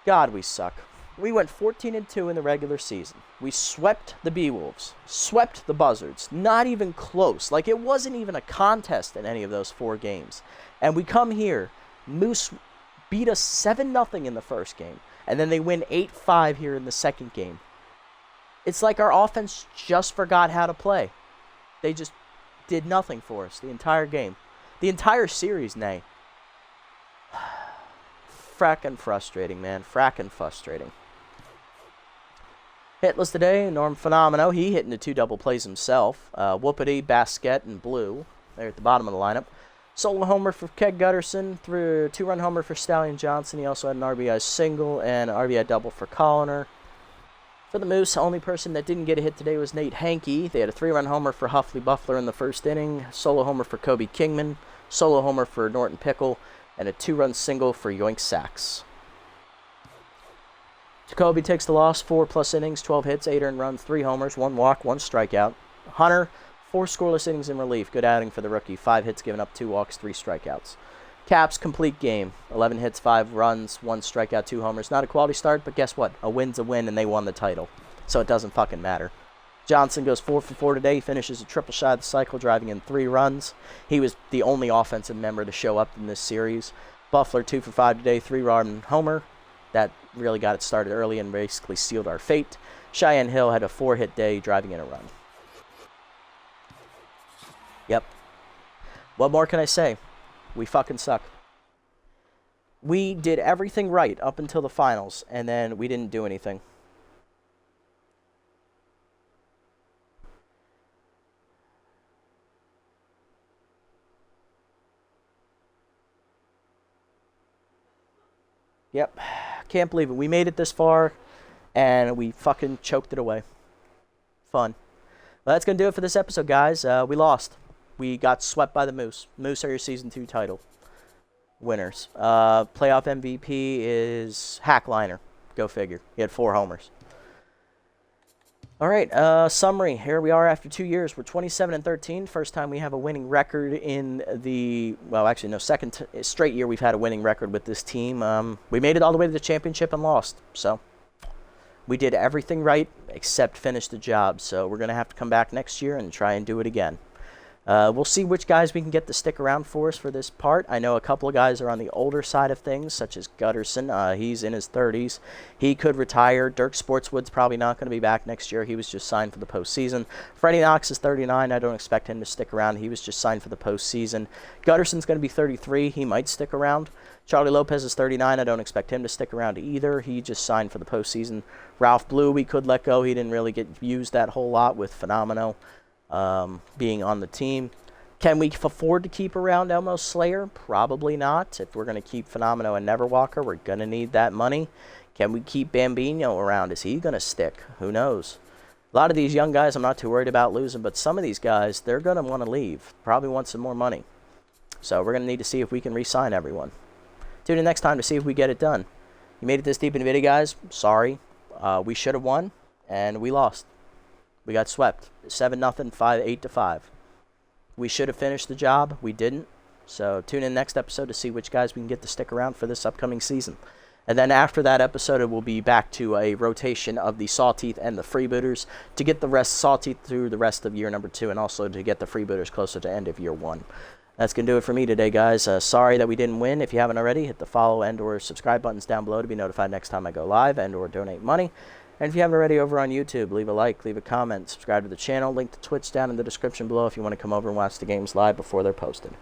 God, we suck. We went 14-2 in the regular season. We swept the Beewolves, swept the Buzzards, not even close. Like, it wasn't even a contest in any of those 4 games. And we come here, Moose beat us 7-0 in the first game, and then they win 8-5 here in the second game. It's like our offense just forgot how to play. They just did nothing for us the entire game. The entire series, nay. Frackin' frustrating, man. Frackin' frustrating. Hitless today, Norm Phenomeno. He hit into 2 double plays himself. Whoopity, Basket, and Blue. They're at the bottom of the lineup. Solo homer for Keg Gutterson. 2-run homer for Stallion Johnson. He also had an RBI single and an RBI double for Colliner. For the Moose, the only person that didn't get a hit today was Nate Hankey. They had a 3-run homer for Huffley Buffler in the first inning. Solo homer for Kobe Kingman. Solo homer for Norton Pickle. And a 2-run single for Yoink Sachs. Jacoby takes the loss, 4+ innings, 12 hits, 8 earned runs, 3 homers, 1 walk, 1 strikeout. Hunter, 4 scoreless innings in relief. Good outing for the rookie. 5 hits given up, 2 walks, 3 strikeouts. Caps, complete game. 11 hits, 5 runs, 1 strikeout, 2 homers. Not a quality start, but guess what? A win's a win, and they won the title. So it doesn't fucking matter. Johnson goes 4-for-4 today. He finishes a triple shy of the cycle, driving in 3 runs. He was the only offensive member to show up in this series. Buffler, 2-for-5 today, 3-run homer. That really got it started early and basically sealed our fate. Cheyenne Hill had a 4-hit day, driving in a run. Yep. What more can I say? We fucking suck. We did everything right up until the finals, and then we didn't do anything. Yep. Can't believe it. We made it this far, and we fucking choked it away. Fun. Well, that's going to do it for this episode, guys. We lost. We got swept by the Moose. Moose are your Season 2 title winners. Playoff MVP is Hackliner. Go figure. He had 4 homers. All right, summary. Here we are after 2 years. We're 27-13. First time we have a winning record in the, well, actually, no, second straight year we've had a winning record with this team. We made it all the way to the championship and lost. So we did everything right except finish the job. So we're going to have to come back next year and try and do it again. We'll see which guys we can get to stick around for us for this part. I know a couple of guys are on the older side of things, such as Gutterson. He's in his 30s. He could retire. Dirk Sportswood's probably not going to be back next year. He was just signed for the postseason. Freddie Knox is 39. I don't expect him to stick around. He was just signed for the postseason. Gutterson's going to be 33. He might stick around. Charlie Lopez is 39. I don't expect him to stick around either. He just signed for the postseason. Ralph Blue, we could let go. He didn't really get used that whole lot with Phenomenal being on the team. Can we afford to keep around Elmo Slayer? Probably not. If we're going to keep Phenomenal and Neverwalker, we're going to need that money. Can we keep Bambino around? Is he going to stick? Who knows? A lot of these young guys I'm not too worried about losing, but some of these guys, they're going to want to leave. Probably want some more money. So we're going to need to see if we can re-sign everyone. Tune in next time to see if we get it done. You made it this deep in the video, guys. Sorry. We should have won, and we lost. We got swept. 7-0, 8-5. We should have finished the job. We didn't. So tune in next episode to see which guys we can get to stick around for this upcoming season. And then after that episode, it will be back to a rotation of the Sawteeth and the Freebooters to get the rest Sawteeth through the rest of year number 2 and also to get the Freebooters closer to end of year 1. That's going to do it for me today, guys. Sorry that we didn't win. If you haven't already, hit the follow and or subscribe buttons down below to be notified next time I go live and or donate money. And if you haven't already over on YouTube, leave a like, leave a comment, subscribe to the channel. Link to Twitch down in the description below if you want to come over and watch the games live before they're posted.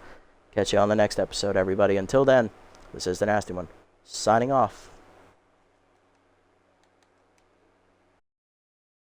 Catch you on the next episode, everybody. Until then, this is the Nasty One, signing off.